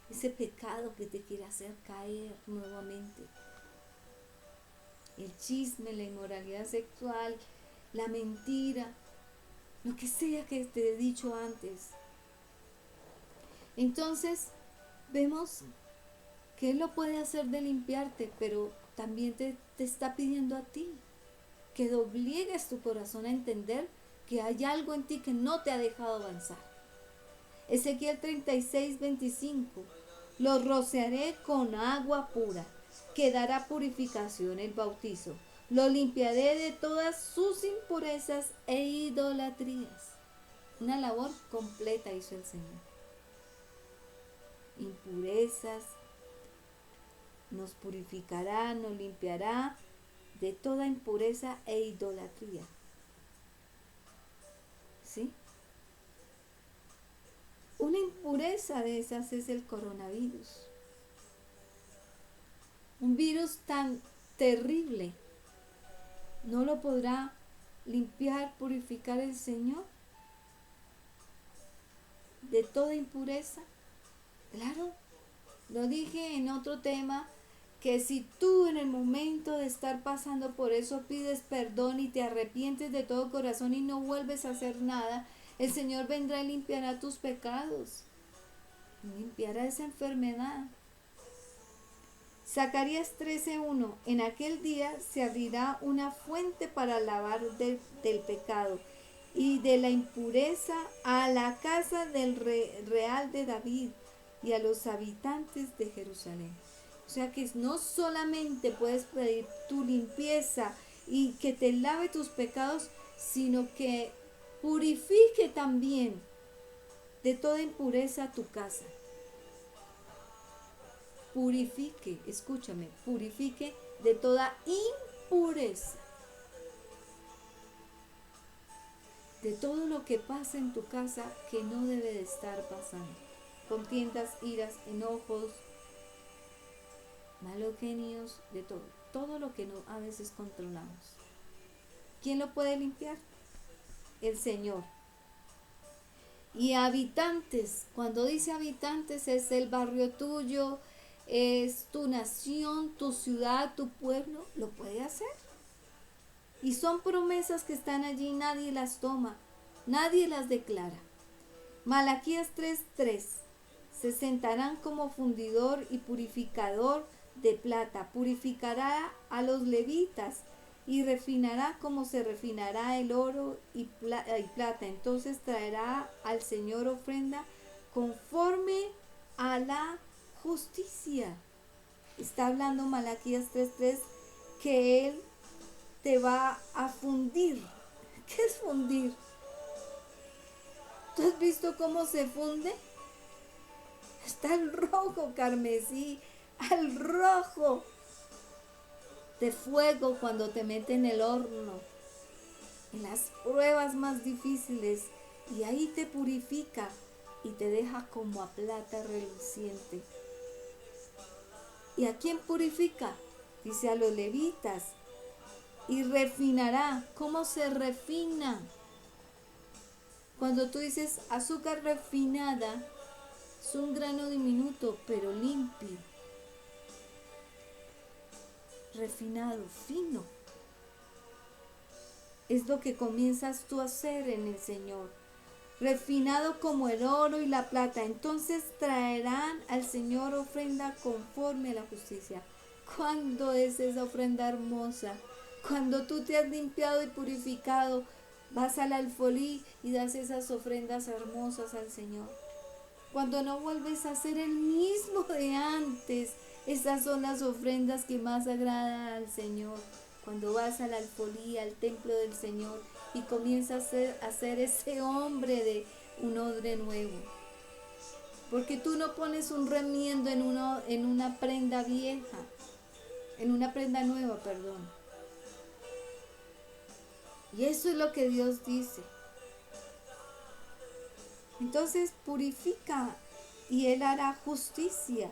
Ese pecado que te quiere hacer caer nuevamente. El chisme, la inmoralidad sexual, la mentira, lo que sea que te he dicho antes. Entonces, vemos que Él lo puede hacer de limpiarte, pero también te está pidiendo a ti que doblegues tu corazón a entender que hay algo en ti que no te ha dejado avanzar. Ezequiel 36:25. Los rociaré con agua pura, que dará purificación el bautizo. Lo limpiaré de todas sus impurezas e idolatrías. Una labor completa hizo el Señor. Impurezas, nos purificará, nos limpiará de toda impureza e idolatría. ¿Sí? Una impureza de esas es el coronavirus. Un virus tan terrible. ¿No lo podrá limpiar, purificar el Señor de toda impureza? Claro, lo dije en otro tema, que si tú en el momento de estar pasando por eso pides perdón y te arrepientes de todo corazón y no vuelves a hacer nada, el Señor vendrá y limpiará tus pecados, limpiará esa enfermedad. Zacarías 13:1. En aquel día se abrirá una fuente para lavar del pecado y de la impureza a la casa del real de David y a los habitantes de Jerusalén. O sea que no solamente puedes pedir tu limpieza y que te lave tus pecados, sino que purifique también de toda impureza tu casa. purifique, escúchame, purifique de toda impureza. De todo lo que pasa en tu casa que no debe de estar pasando. Contiendas, iras, enojos, malos genios, de todo. Todo lo que no a veces controlamos. ¿Quién lo puede limpiar? El Señor. Y habitantes, cuando dice habitantes es el barrio tuyo, es tu nación, tu ciudad, tu pueblo, lo puede hacer. Y son promesas que están allí, nadie las toma, nadie las declara. Malaquías 3:3, se sentarán como fundidor y purificador de plata, purificará a los levitas y refinará como se refinará el oro y plata. Entonces traerá al Señor ofrenda conforme a la justicia. Está hablando Malaquías 3:3 que Él te va a fundir. ¿Qué es fundir? ¿Tú has visto cómo se funde? Está el rojo carmesí, al rojo de fuego cuando te mete en el horno, en las pruebas más difíciles, y ahí te purifica y te deja como a plata reluciente. ¿Y a quién purifica? Dice a los levitas. Y refinará. ¿Cómo se refina? Cuando tú dices azúcar refinada, es un grano diminuto, pero limpio. Refinado, fino. Es lo que comienzas tú a hacer en el Señor. Refinado como el oro y la plata. Entonces traerán al Señor ofrenda conforme a la justicia. ¿Cuándo es esa ofrenda hermosa? Cuando tú te has limpiado y purificado, vas al alfolí y das esas ofrendas hermosas al Señor. Cuando no vuelves a ser el mismo de antes, esas son las ofrendas que más agradan al Señor. Cuando vas al alfolí, al templo del Señor, y comienzas a ser ese hombre de un odre nuevo. Porque tú no pones un remiendo en una prenda vieja, en una prenda nueva, perdón. Y eso es lo que Dios dice. Entonces purifica y Él hará justicia.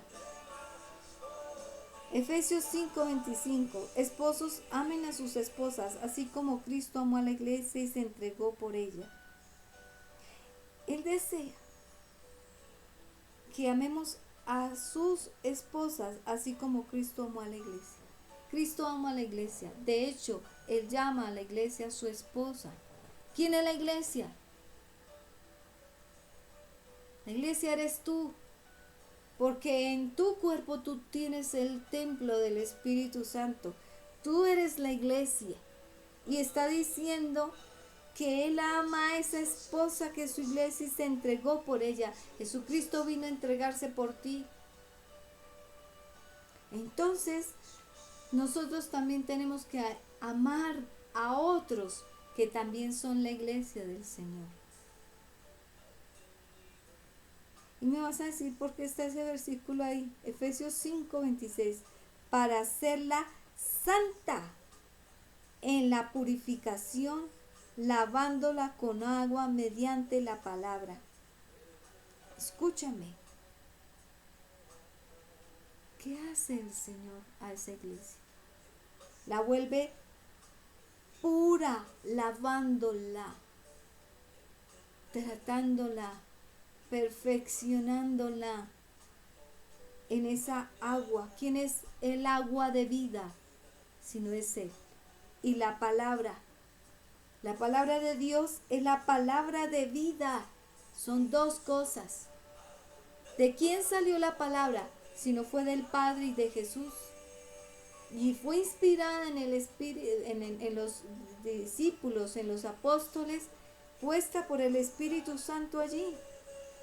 Efesios 5:25. Esposos, amen a sus esposas, así como Cristo amó a la iglesia y se entregó por ella. Él desea que amemos a sus esposas, así como Cristo amó a la iglesia. Cristo ama a la iglesia. De hecho, Él llama a la iglesia su esposa. ¿Quién es la iglesia? La iglesia eres tú. Porque en tu cuerpo tú tienes el templo del Espíritu Santo. Tú eres la iglesia. Y está diciendo que Él ama a esa esposa que es su iglesia y se entregó por ella. Jesucristo vino a entregarse por ti. Entonces, nosotros también tenemos que amar a otros que también son la iglesia del Señor. Y me vas a decir por qué está ese versículo ahí, Efesios 5:26, para hacerla santa en la purificación, lavándola con agua mediante la palabra. Escúchame. ¿Qué hace el Señor a esa iglesia? La vuelve pura, lavándola, tratándola, perfeccionándola en esa agua. ¿Quién es el agua de vida? Si no es Él. Y la palabra de Dios es la palabra de vida. Son dos cosas. ¿De quién salió la palabra? Si no fue del Padre y de Jesús. Y fue inspirada en el Espíritu, en los discípulos, en los apóstoles, puesta por el Espíritu Santo allí.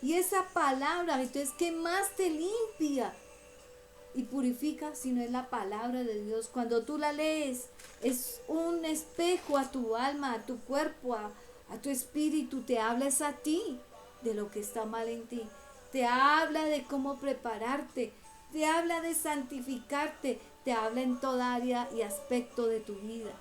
Y esa palabra, entonces, ¿qué más te limpia y purifica si no es la palabra de Dios? Cuando tú la lees, es un espejo a tu alma, a tu cuerpo, a tu espíritu. Te habla a ti de lo que está mal en ti. Te habla de cómo prepararte. te habla de santificarte, te habla en toda área y aspecto de tu vida.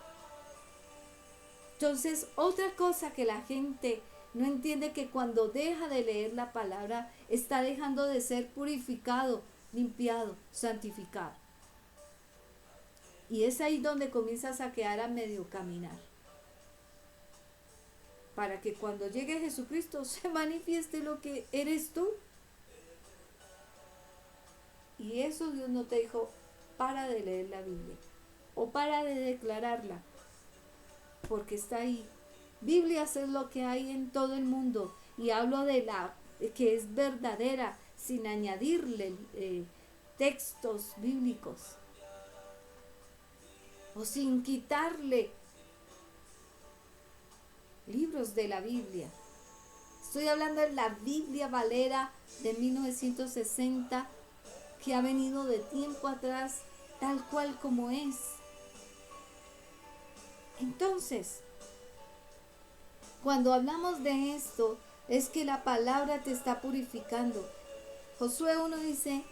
Entonces, otra cosa que la gente no entiende, que cuando deja de leer la palabra, está dejando de ser purificado, limpiado, santificado. Y es ahí donde comienzas a quedar a medio caminar. Para que cuando llegue Jesucristo se manifieste lo que eres tú. Y eso Dios no te dijo, para de leer la Biblia o para de declararla, porque está ahí. Biblias es lo que hay en todo el mundo, y hablo de la que es verdadera, sin añadirle textos bíblicos o sin quitarle libros de la Biblia. Estoy hablando de la Biblia Valera de 1960, que ha venido de tiempo atrás, tal cual como es. Entonces, cuando hablamos de esto, es que la palabra te está purificando. Josué 1 dice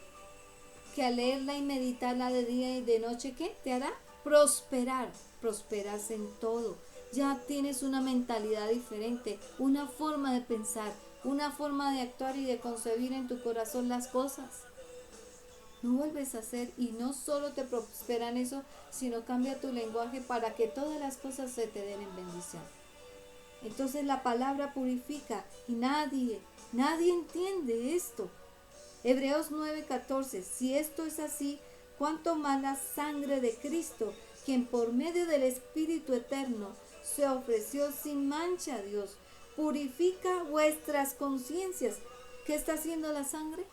que al leerla y meditarla de día y de noche, ¿qué te hará? Prosperar. Prosperas en todo. Ya tienes una mentalidad diferente, una forma de pensar, una forma de actuar y de concebir en tu corazón las cosas. No vuelves a hacer, y no solo te prospera en eso, sino cambia tu lenguaje para que todas las cosas se te den en bendición. Entonces la palabra purifica, y nadie entiende esto. Hebreos 9:14, si esto es así, cuánto más la sangre de Cristo, quien por medio del Espíritu Eterno se ofreció sin mancha a Dios, purifica vuestras conciencias. ¿Qué está haciendo la sangre?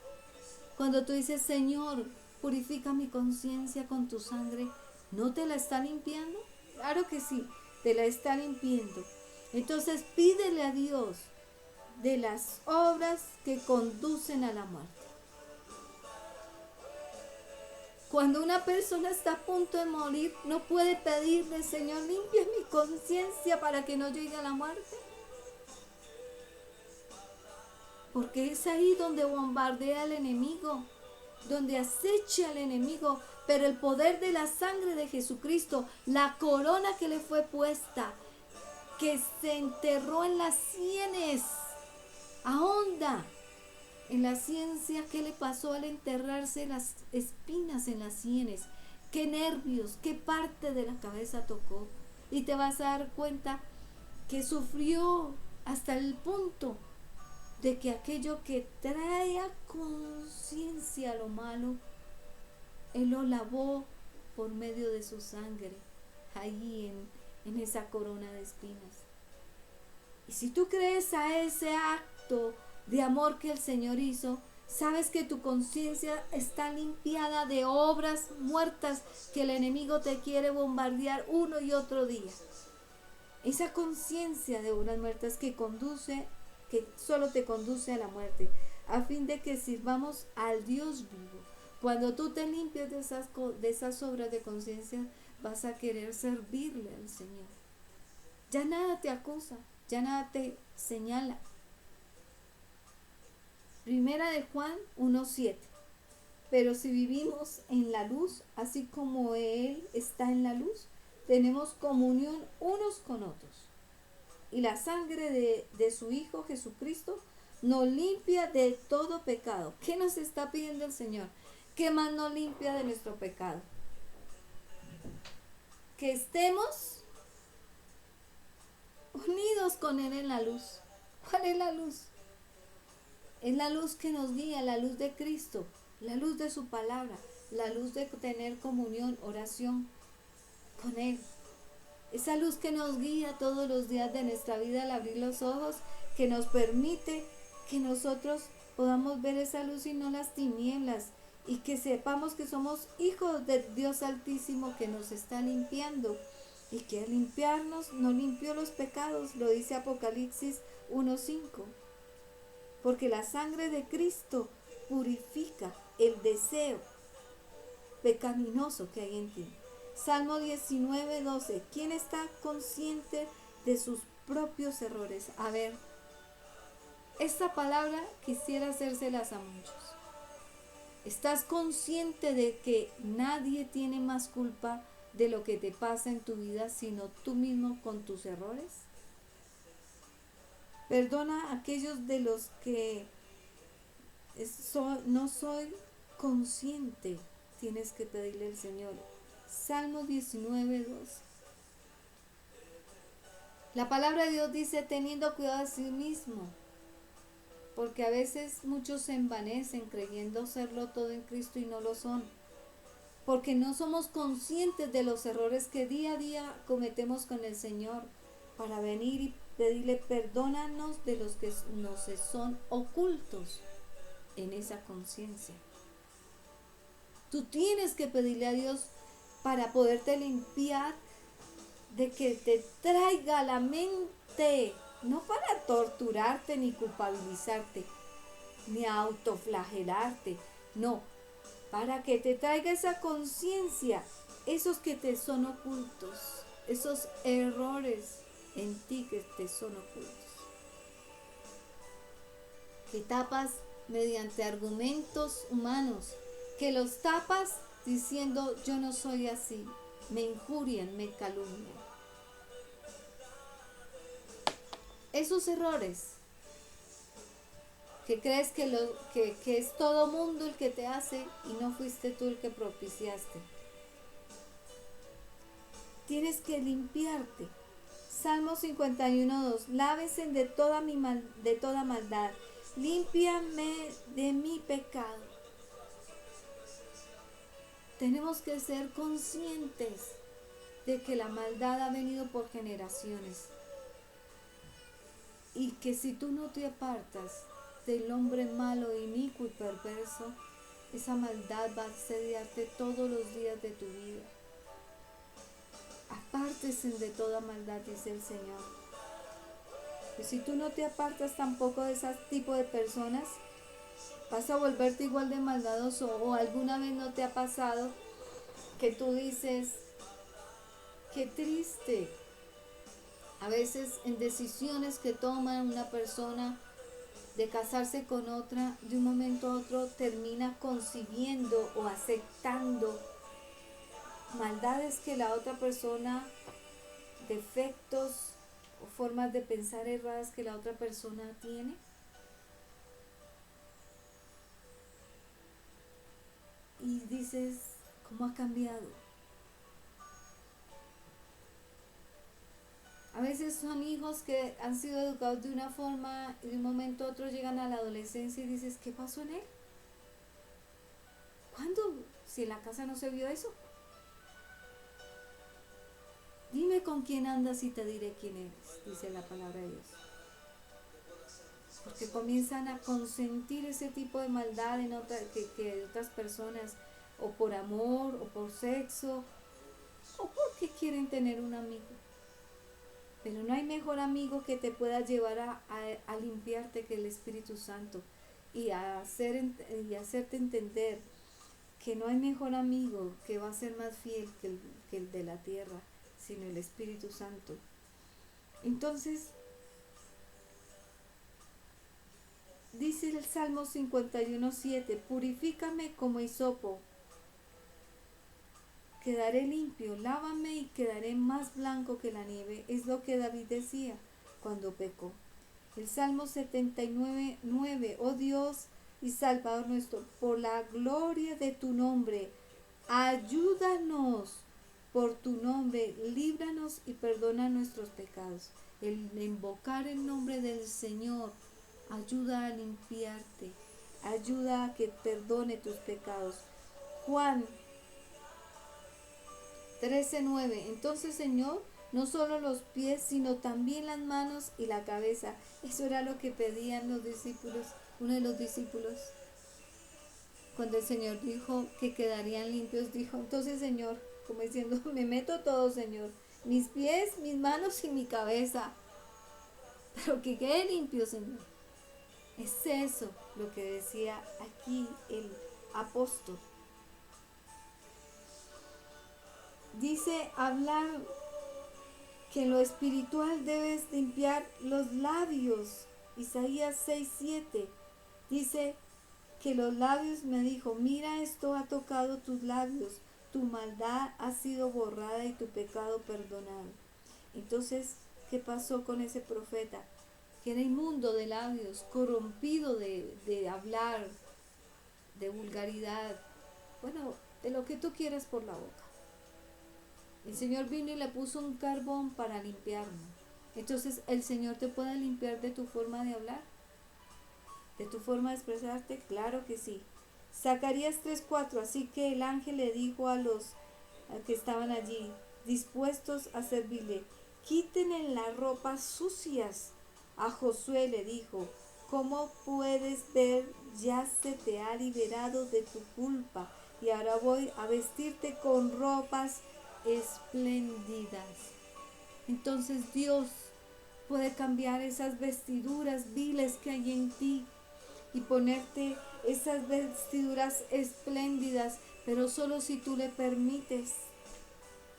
Cuando tú dices, Señor, purifica mi conciencia con tu sangre, ¿no te la está limpiando? Claro que sí, te la está limpiando. Entonces pídele a Dios de las obras que conducen a la muerte. Cuando una persona está a punto de morir, no puede pedirle, Señor, limpia mi conciencia para que no llegue a la muerte. Porque es ahí donde bombardea el enemigo, donde acecha al enemigo. Pero el poder de la sangre de Jesucristo, la corona que le fue puesta, que se enterró en las sienes, ahonda en la ciencia, ¿qué le pasó al enterrarse las espinas en las sienes? ¿Qué nervios, qué parte de la cabeza tocó? Y te vas a dar cuenta que sufrió hasta el punto de que aquello que trae a conciencia lo malo, Él lo lavó por medio de su sangre, allí en esa corona de espinas. Y si tú crees a ese acto de amor que el Señor hizo, sabes que tu conciencia está limpiada de obras muertas que el enemigo te quiere bombardear uno y otro día. Esa conciencia de obras muertas que solo te conduce a la muerte, a fin de que sirvamos al Dios vivo. Cuando tú te limpias de esas obras de conciencia, vas a querer servirle al Señor. Ya nada te acusa, ya nada te señala. Primera de Juan 1:7. Pero si vivimos en la luz, así como Él está en la luz, tenemos comunión unos con otros. Y la sangre de su Hijo Jesucristo nos limpia de todo pecado. ¿Qué nos está pidiendo el Señor? ¿Qué más nos limpia de nuestro pecado? Que estemos unidos con Él en la luz. ¿Cuál es la luz? Es la luz que nos guía, la luz de Cristo, la luz de su palabra, la luz de tener comunión, oración con Él. Esa luz que nos guía todos los días de nuestra vida al abrir los ojos, que nos permite que nosotros podamos ver esa luz y no las tinieblas, y que sepamos que somos hijos de Dios Altísimo, que nos está limpiando, y que al limpiarnos nos limpió los pecados, lo dice Apocalipsis 1:5. Porque la sangre de Cristo purifica el deseo pecaminoso que hay en ti. Salmo 19:12. ¿Quién está consciente de sus propios errores? A ver, esta palabra quisiera hacérselas a muchos. ¿Estás consciente de que nadie tiene más culpa de lo que te pasa en tu vida sino tú mismo con tus errores? Perdona a aquellos de los que no soy consciente. Tienes que pedirle al Señor. Salmo 19:2. La palabra de Dios dice teniendo cuidado de sí mismo. Porque a veces muchos se envanecen creyendo serlo todo en Cristo y no lo son. Porque no somos conscientes de los errores que día a día cometemos con el Señor para venir y pedirle perdónanos de los que nos son ocultos en esa conciencia. Tú tienes que pedirle a Dios para poderte limpiar, de que te traiga a la mente, no para torturarte ni culpabilizarte, ni autoflagelarte, no, para que te traiga esa conciencia, esos que te son ocultos, esos errores en ti que te son ocultos, que tapas mediante argumentos humanos, que los tapas diciendo yo no soy así, me injurian, me calumnian. Esos errores que crees que es todo mundo el que te hace y no fuiste tú el que propiciaste. Tienes que limpiarte. Salmo 51:2. Lávese de toda maldad. Límpiame de mi pecado. Tenemos que ser conscientes de que la maldad ha venido por generaciones. Y que si tú no te apartas del hombre malo, inicuo y perverso, esa maldad va a asediarte todos los días de tu vida. Apártese de toda maldad, dice el Señor. Y si tú no te apartas tampoco de ese tipo de personas, vas a volverte igual de maldadoso. O alguna vez no te ha pasado que tú dices, qué triste. A veces en decisiones que toma una persona de casarse con otra, de un momento a otro termina concibiendo o aceptando maldades que la otra persona, defectos o formas de pensar erradas que la otra persona tiene. Y dices, ¿cómo ha cambiado? A veces son hijos que han sido educados de una forma y de un momento a otro llegan a la adolescencia y dices, ¿qué pasó en él? ¿Cuándo? Si en la casa no se vio eso. Dime con quién andas y te diré quién eres, dice la palabra de Dios. Porque comienzan a consentir ese tipo de maldad en que otras personas, o por amor, o por sexo, o porque quieren tener un amigo. Pero no hay mejor amigo que te pueda llevar a limpiarte que el Espíritu Santo y hacerte entender que no hay mejor amigo que va a ser más fiel que el de la tierra, sino el Espíritu Santo. Entonces, dice el Salmo 51:7, purifícame como hisopo, quedaré limpio, lávame y quedaré más blanco que la nieve. Es lo que David decía cuando pecó. El Salmo 79:9, oh Dios y Salvador nuestro, por la gloria de tu nombre, ayúdanos por tu nombre, líbranos y perdona nuestros pecados. El invocar el nombre del Señor ayuda a limpiarte, ayuda a que perdone tus pecados. Juan 13:9. Entonces, Señor, no solo los pies, sino también las manos y la cabeza. Eso era lo que pedían los discípulos, uno de los discípulos. Cuando el Señor dijo que quedarían limpios, dijo, entonces, Señor, como diciendo, me meto todo, Señor, mis pies, mis manos y mi cabeza, pero que quede limpio, Señor. Es eso lo que decía aquí el apóstol. Dice hablar que en lo espiritual debes limpiar los labios. Isaías 6:7 dice, que los labios me dijo, mira, esto ha tocado tus labios, tu maldad ha sido borrada y tu pecado perdonado. Entonces, ¿qué pasó con ese profeta? Que era inmundo de labios, corrompido de hablar, de vulgaridad, bueno, de lo que tú quieras por la boca. El Señor vino y le puso un carbón para limpiarlo. Entonces, ¿el Señor te puede limpiar de tu forma de hablar? ¿De tu forma de expresarte? Claro que sí. Zacarías 3:4, así que el ángel le dijo a los que estaban allí, dispuestos a servirle, quítenle las ropas sucias. A Josué le dijo, ¿cómo puedes ver? Ya se te ha liberado de tu culpa y ahora voy a vestirte con ropas espléndidas. Entonces Dios puede cambiar esas vestiduras viles que hay en ti y ponerte esas vestiduras espléndidas, pero solo si tú le permites.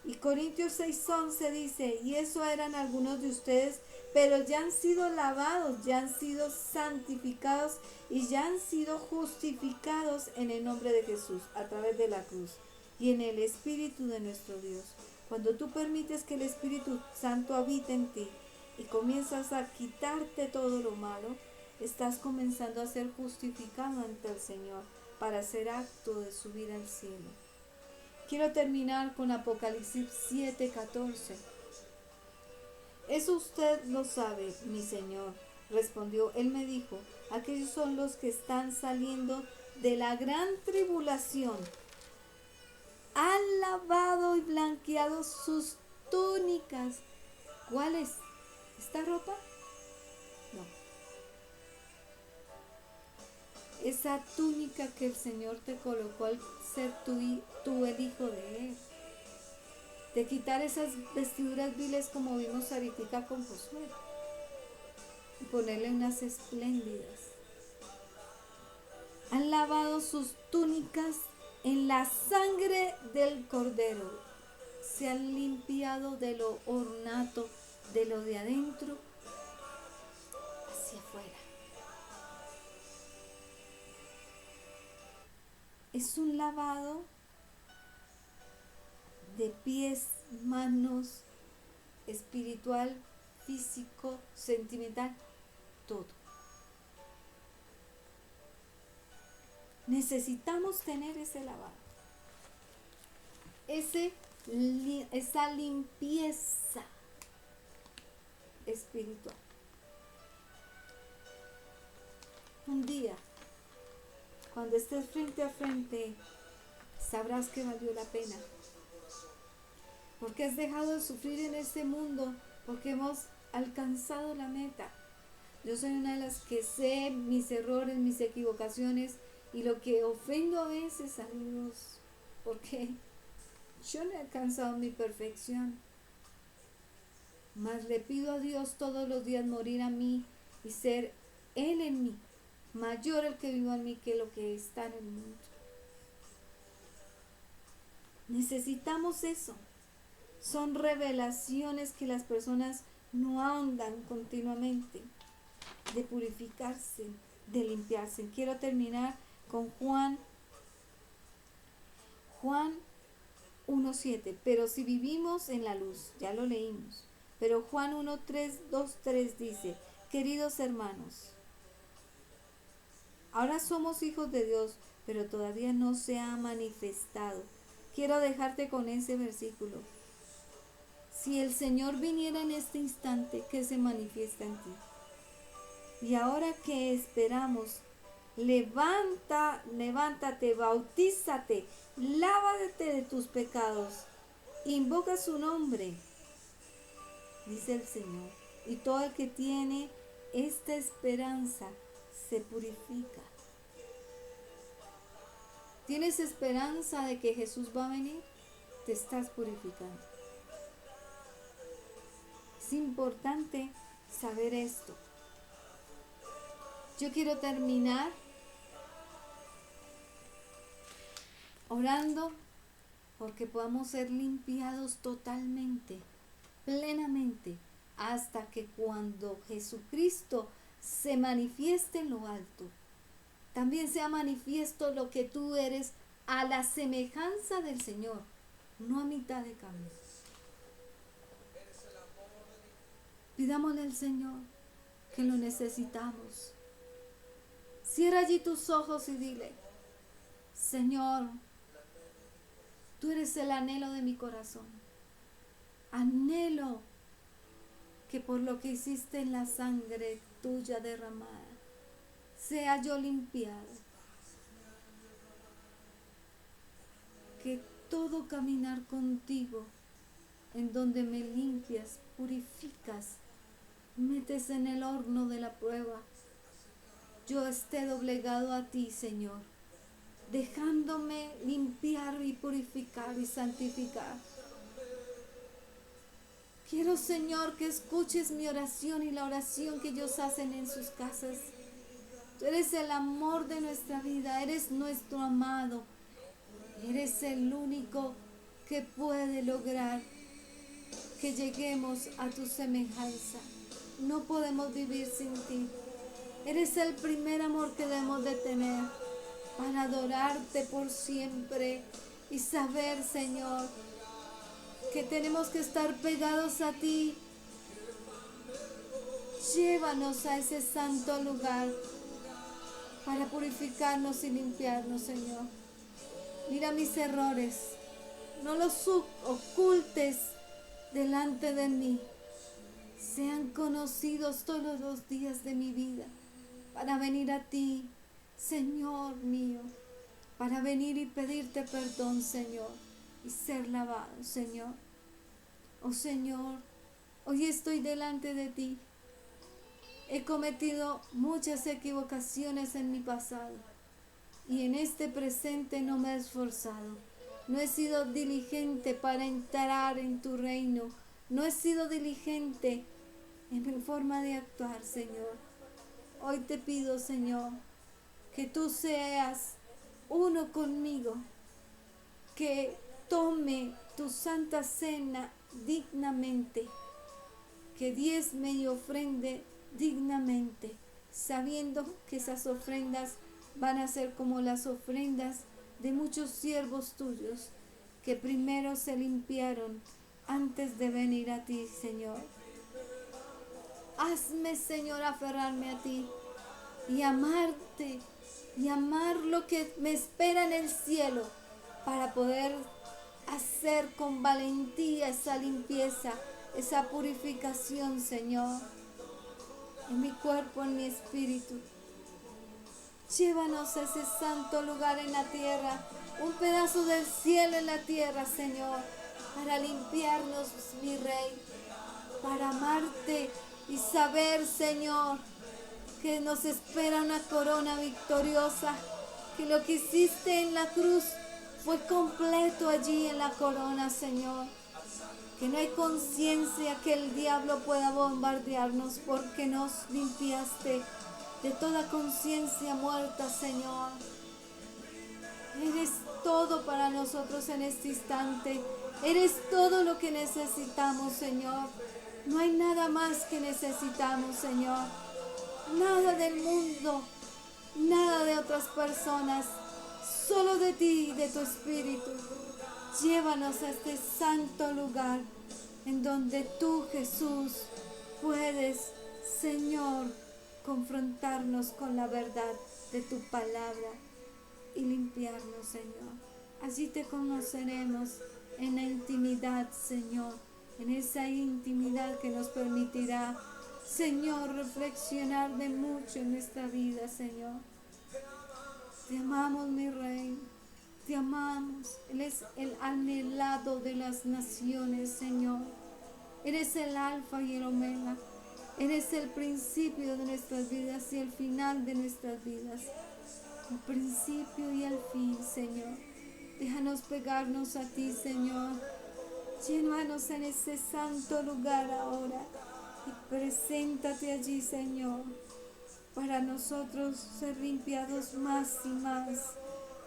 Y Corintios 6:11 dice, y eso eran algunos de ustedes, pero ya han sido lavados, ya han sido santificados y ya han sido justificados en el nombre de Jesús a través de la cruz y en el Espíritu de nuestro Dios. Cuando tú permites que el Espíritu Santo habite en ti y comienzas a quitarte todo lo malo, estás comenzando a ser justificado ante el Señor para hacer acto de subir al cielo. Quiero terminar con Apocalipsis 7:14. Eso usted lo sabe, mi Señor, respondió. Él me dijo, aquellos son los que están saliendo de la gran tribulación. Han lavado y blanqueado sus túnicas. ¿Cuál es? ¿Esta ropa? No. Esa túnica que el Señor te colocó al ser tú el hijo de Él. De quitar esas vestiduras viles como vimos ahorita con Josué. Y ponerle unas espléndidas. Han lavado sus túnicas en la sangre del Cordero. Se han limpiado de lo ornato, de lo de adentro hacia afuera. Es un lavado de pies, manos, espiritual, físico, sentimental, todo. Necesitamos tener ese lavado, esa limpieza espiritual. Un día, cuando estés frente a frente, sabrás que valió la pena. Porque has dejado de sufrir en este mundo, porque hemos alcanzado la meta. Yo soy una de las que sé mis errores, mis equivocaciones y lo que ofendo a veces a Dios, porque yo no he alcanzado mi perfección. Mas le pido a Dios todos los días morir a mí y ser Él en mí, mayor el que viva en mí que lo que está en el mundo. Necesitamos eso. Son revelaciones que las personas no ahondan continuamente, de purificarse, de limpiarse. Quiero terminar con Juan 1:7. Pero si vivimos en la luz, ya lo leímos. Pero Juan 1:2-3 dice, queridos hermanos, ahora somos hijos de Dios, pero todavía no se ha manifestado. Quiero dejarte con ese versículo. Si el Señor viniera en este instante, ¿qué se manifiesta en ti? Y ahora que esperamos, levántate, bautízate, lávate de tus pecados, invoca su nombre, dice el Señor. Y todo el que tiene esta esperanza se purifica. ¿Tienes esperanza de que Jesús va a venir? Te estás purificando. Es importante saber esto. Yo quiero terminar orando porque podamos ser limpiados totalmente, plenamente, hasta que cuando Jesucristo se manifieste en lo alto, también sea manifiesto lo que tú eres a la semejanza del Señor, no a mitad de camino. Pidámosle al Señor que lo necesitamos. Cierra allí tus ojos y dile: Señor, tú eres el anhelo de mi corazón. Anhelo que por lo que hiciste en la sangre tuya derramada, sea yo limpiado. Que todo caminar contigo, en donde me limpias, purificas, metes en el horno de la prueba, yo esté doblegado a ti, Señor, dejándome limpiar y purificar y santificar. Quiero, Señor, que escuches mi oración y la oración que ellos hacen en sus casas. Tú eres el amor de nuestra vida, eres nuestro amado, eres el único que puede lograr que lleguemos a tu semejanza. No podemos vivir sin ti. Eres el primer amor que debemos de tener para adorarte por siempre y saber, Señor, que tenemos que estar pegados a ti. Llévanos a ese santo lugar para purificarnos y limpiarnos, Señor. Mira mis errores, no los ocultes delante de mí. Sean conocidos todos los días de mi vida para venir a ti, Señor mío, para venir y pedirte perdón, Señor, y ser lavado, Señor. Oh Señor, hoy estoy delante de ti. He cometido muchas equivocaciones en mi pasado y en este presente no me he esforzado. No he sido diligente para entrar en tu reino. No he sido diligente en mi forma de actuar, Señor. Hoy te pido, Señor, que tú seas uno conmigo, que tome tu santa cena dignamente, que diezme y ofrende dignamente, sabiendo que esas ofrendas van a ser como las ofrendas de muchos siervos tuyos, que primero se limpiaron antes de venir a ti, Señor. Hazme, Señor, aferrarme a ti y amarte y amar lo que me espera en el cielo para poder hacer con valentía esa limpieza, esa purificación, Señor, en mi cuerpo, en mi espíritu. Llévanos a ese santo lugar en la tierra, un pedazo del cielo en la tierra, Señor, para limpiarnos, mi Rey, para amarte y saber, Señor, que nos espera una corona victoriosa, que lo que hiciste en la cruz fue completo allí en la corona, Señor. Que no hay conciencia que el diablo pueda bombardearnos porque nos limpiaste de toda conciencia muerta, Señor. Eres todo para nosotros en este instante. Eres todo lo que necesitamos, Señor. No hay nada más que necesitamos, Señor. Nada del mundo, nada de otras personas, solo de ti y de tu Espíritu. Llévanos a este santo lugar en donde tú, Jesús, puedes, Señor, confrontarnos con la verdad de tu palabra y limpiarnos, Señor. Allí te conoceremos en la intimidad, Señor, en esa intimidad que nos permitirá, Señor, reflexionar de mucho en nuestra vida, Señor. Te amamos, mi Rey, te amamos. Él es el anhelado de las naciones, Señor. Eres el alfa y el omega. Eres el principio de nuestras vidas y el final de nuestras vidas. El principio y el fin, Señor. Déjanos pegarnos a ti, Señor. Llévanos en ese santo lugar ahora y preséntate allí, Señor, para nosotros ser limpiados más y más,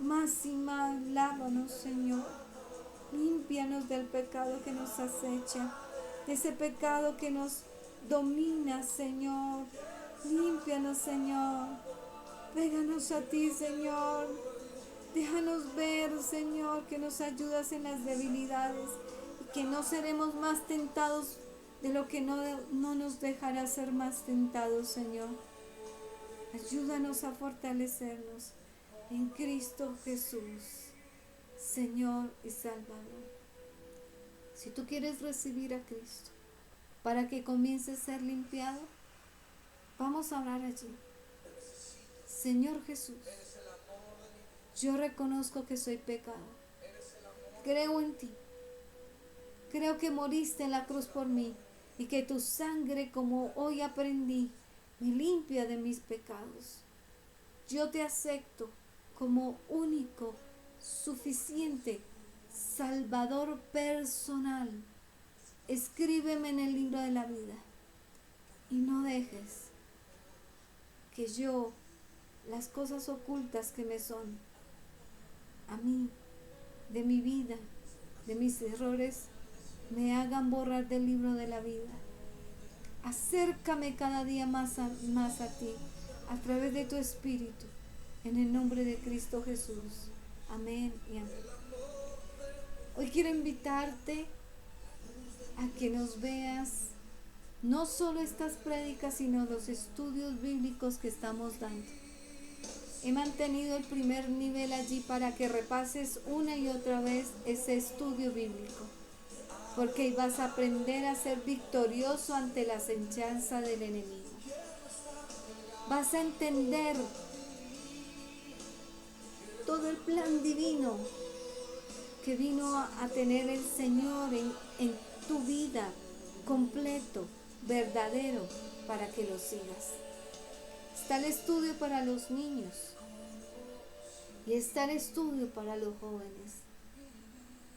más y más. Lávanos, Señor. Límpianos del pecado que nos acecha, de ese pecado que nos domina, Señor. Límpianos, Señor. Péganos a ti, Señor. Déjanos ver, Señor, que nos ayudas en las debilidades y que no seremos más tentados de lo que no nos dejará ser más tentados, Señor. Ayúdanos a fortalecernos en Cristo Jesús, Señor y Salvador. Si tú quieres recibir a Cristo para que comience a ser limpiado, vamos a orar allí. Señor Jesús, yo reconozco que soy pecado. Creo en ti. Creo que moriste en la cruz por mí y que tu sangre, como hoy aprendí, me limpia de mis pecados. Yo te acepto como único, suficiente, Salvador personal. Escríbeme en el libro de la vida y no dejes que yo, las cosas ocultas que me son, a mí, de mi vida, de mis errores, me hagan borrar del libro de la vida. Acércame cada día más a ti, a través de tu Espíritu, en el nombre de Cristo Jesús. Amén y amén. Hoy quiero invitarte a que nos veas, no solo estas prédicas, sino los estudios bíblicos que estamos dando. He mantenido el primer nivel allí para que repases una y otra vez ese estudio bíblico, porque vas a aprender a ser victorioso ante la acechanza del enemigo. Vas a entender todo el plan divino que vino a tener el Señor en tu vida, completo, verdadero, para que lo sigas. Está el estudio para los niños y está el estudio para los jóvenes.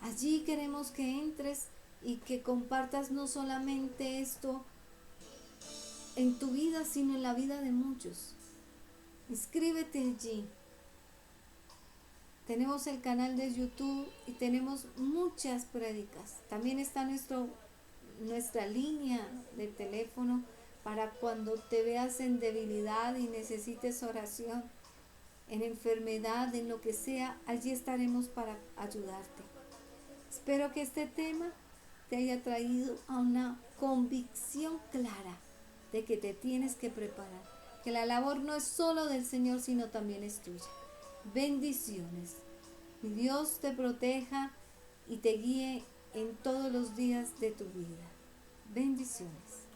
Allí queremos que entres y que compartas no solamente esto en tu vida, sino en la vida de muchos. Inscríbete allí. Tenemos el canal de YouTube y tenemos muchas prédicas. También está nuestra línea de teléfono para cuando te veas en debilidad y necesites oración, en enfermedad, en lo que sea, allí estaremos para ayudarte. Espero que este tema te haya traído a una convicción clara de que te tienes que preparar, que la labor no es solo del Señor, sino también es tuya. Bendiciones. Y Dios te proteja y te guíe en todos los días de tu vida. Bendiciones.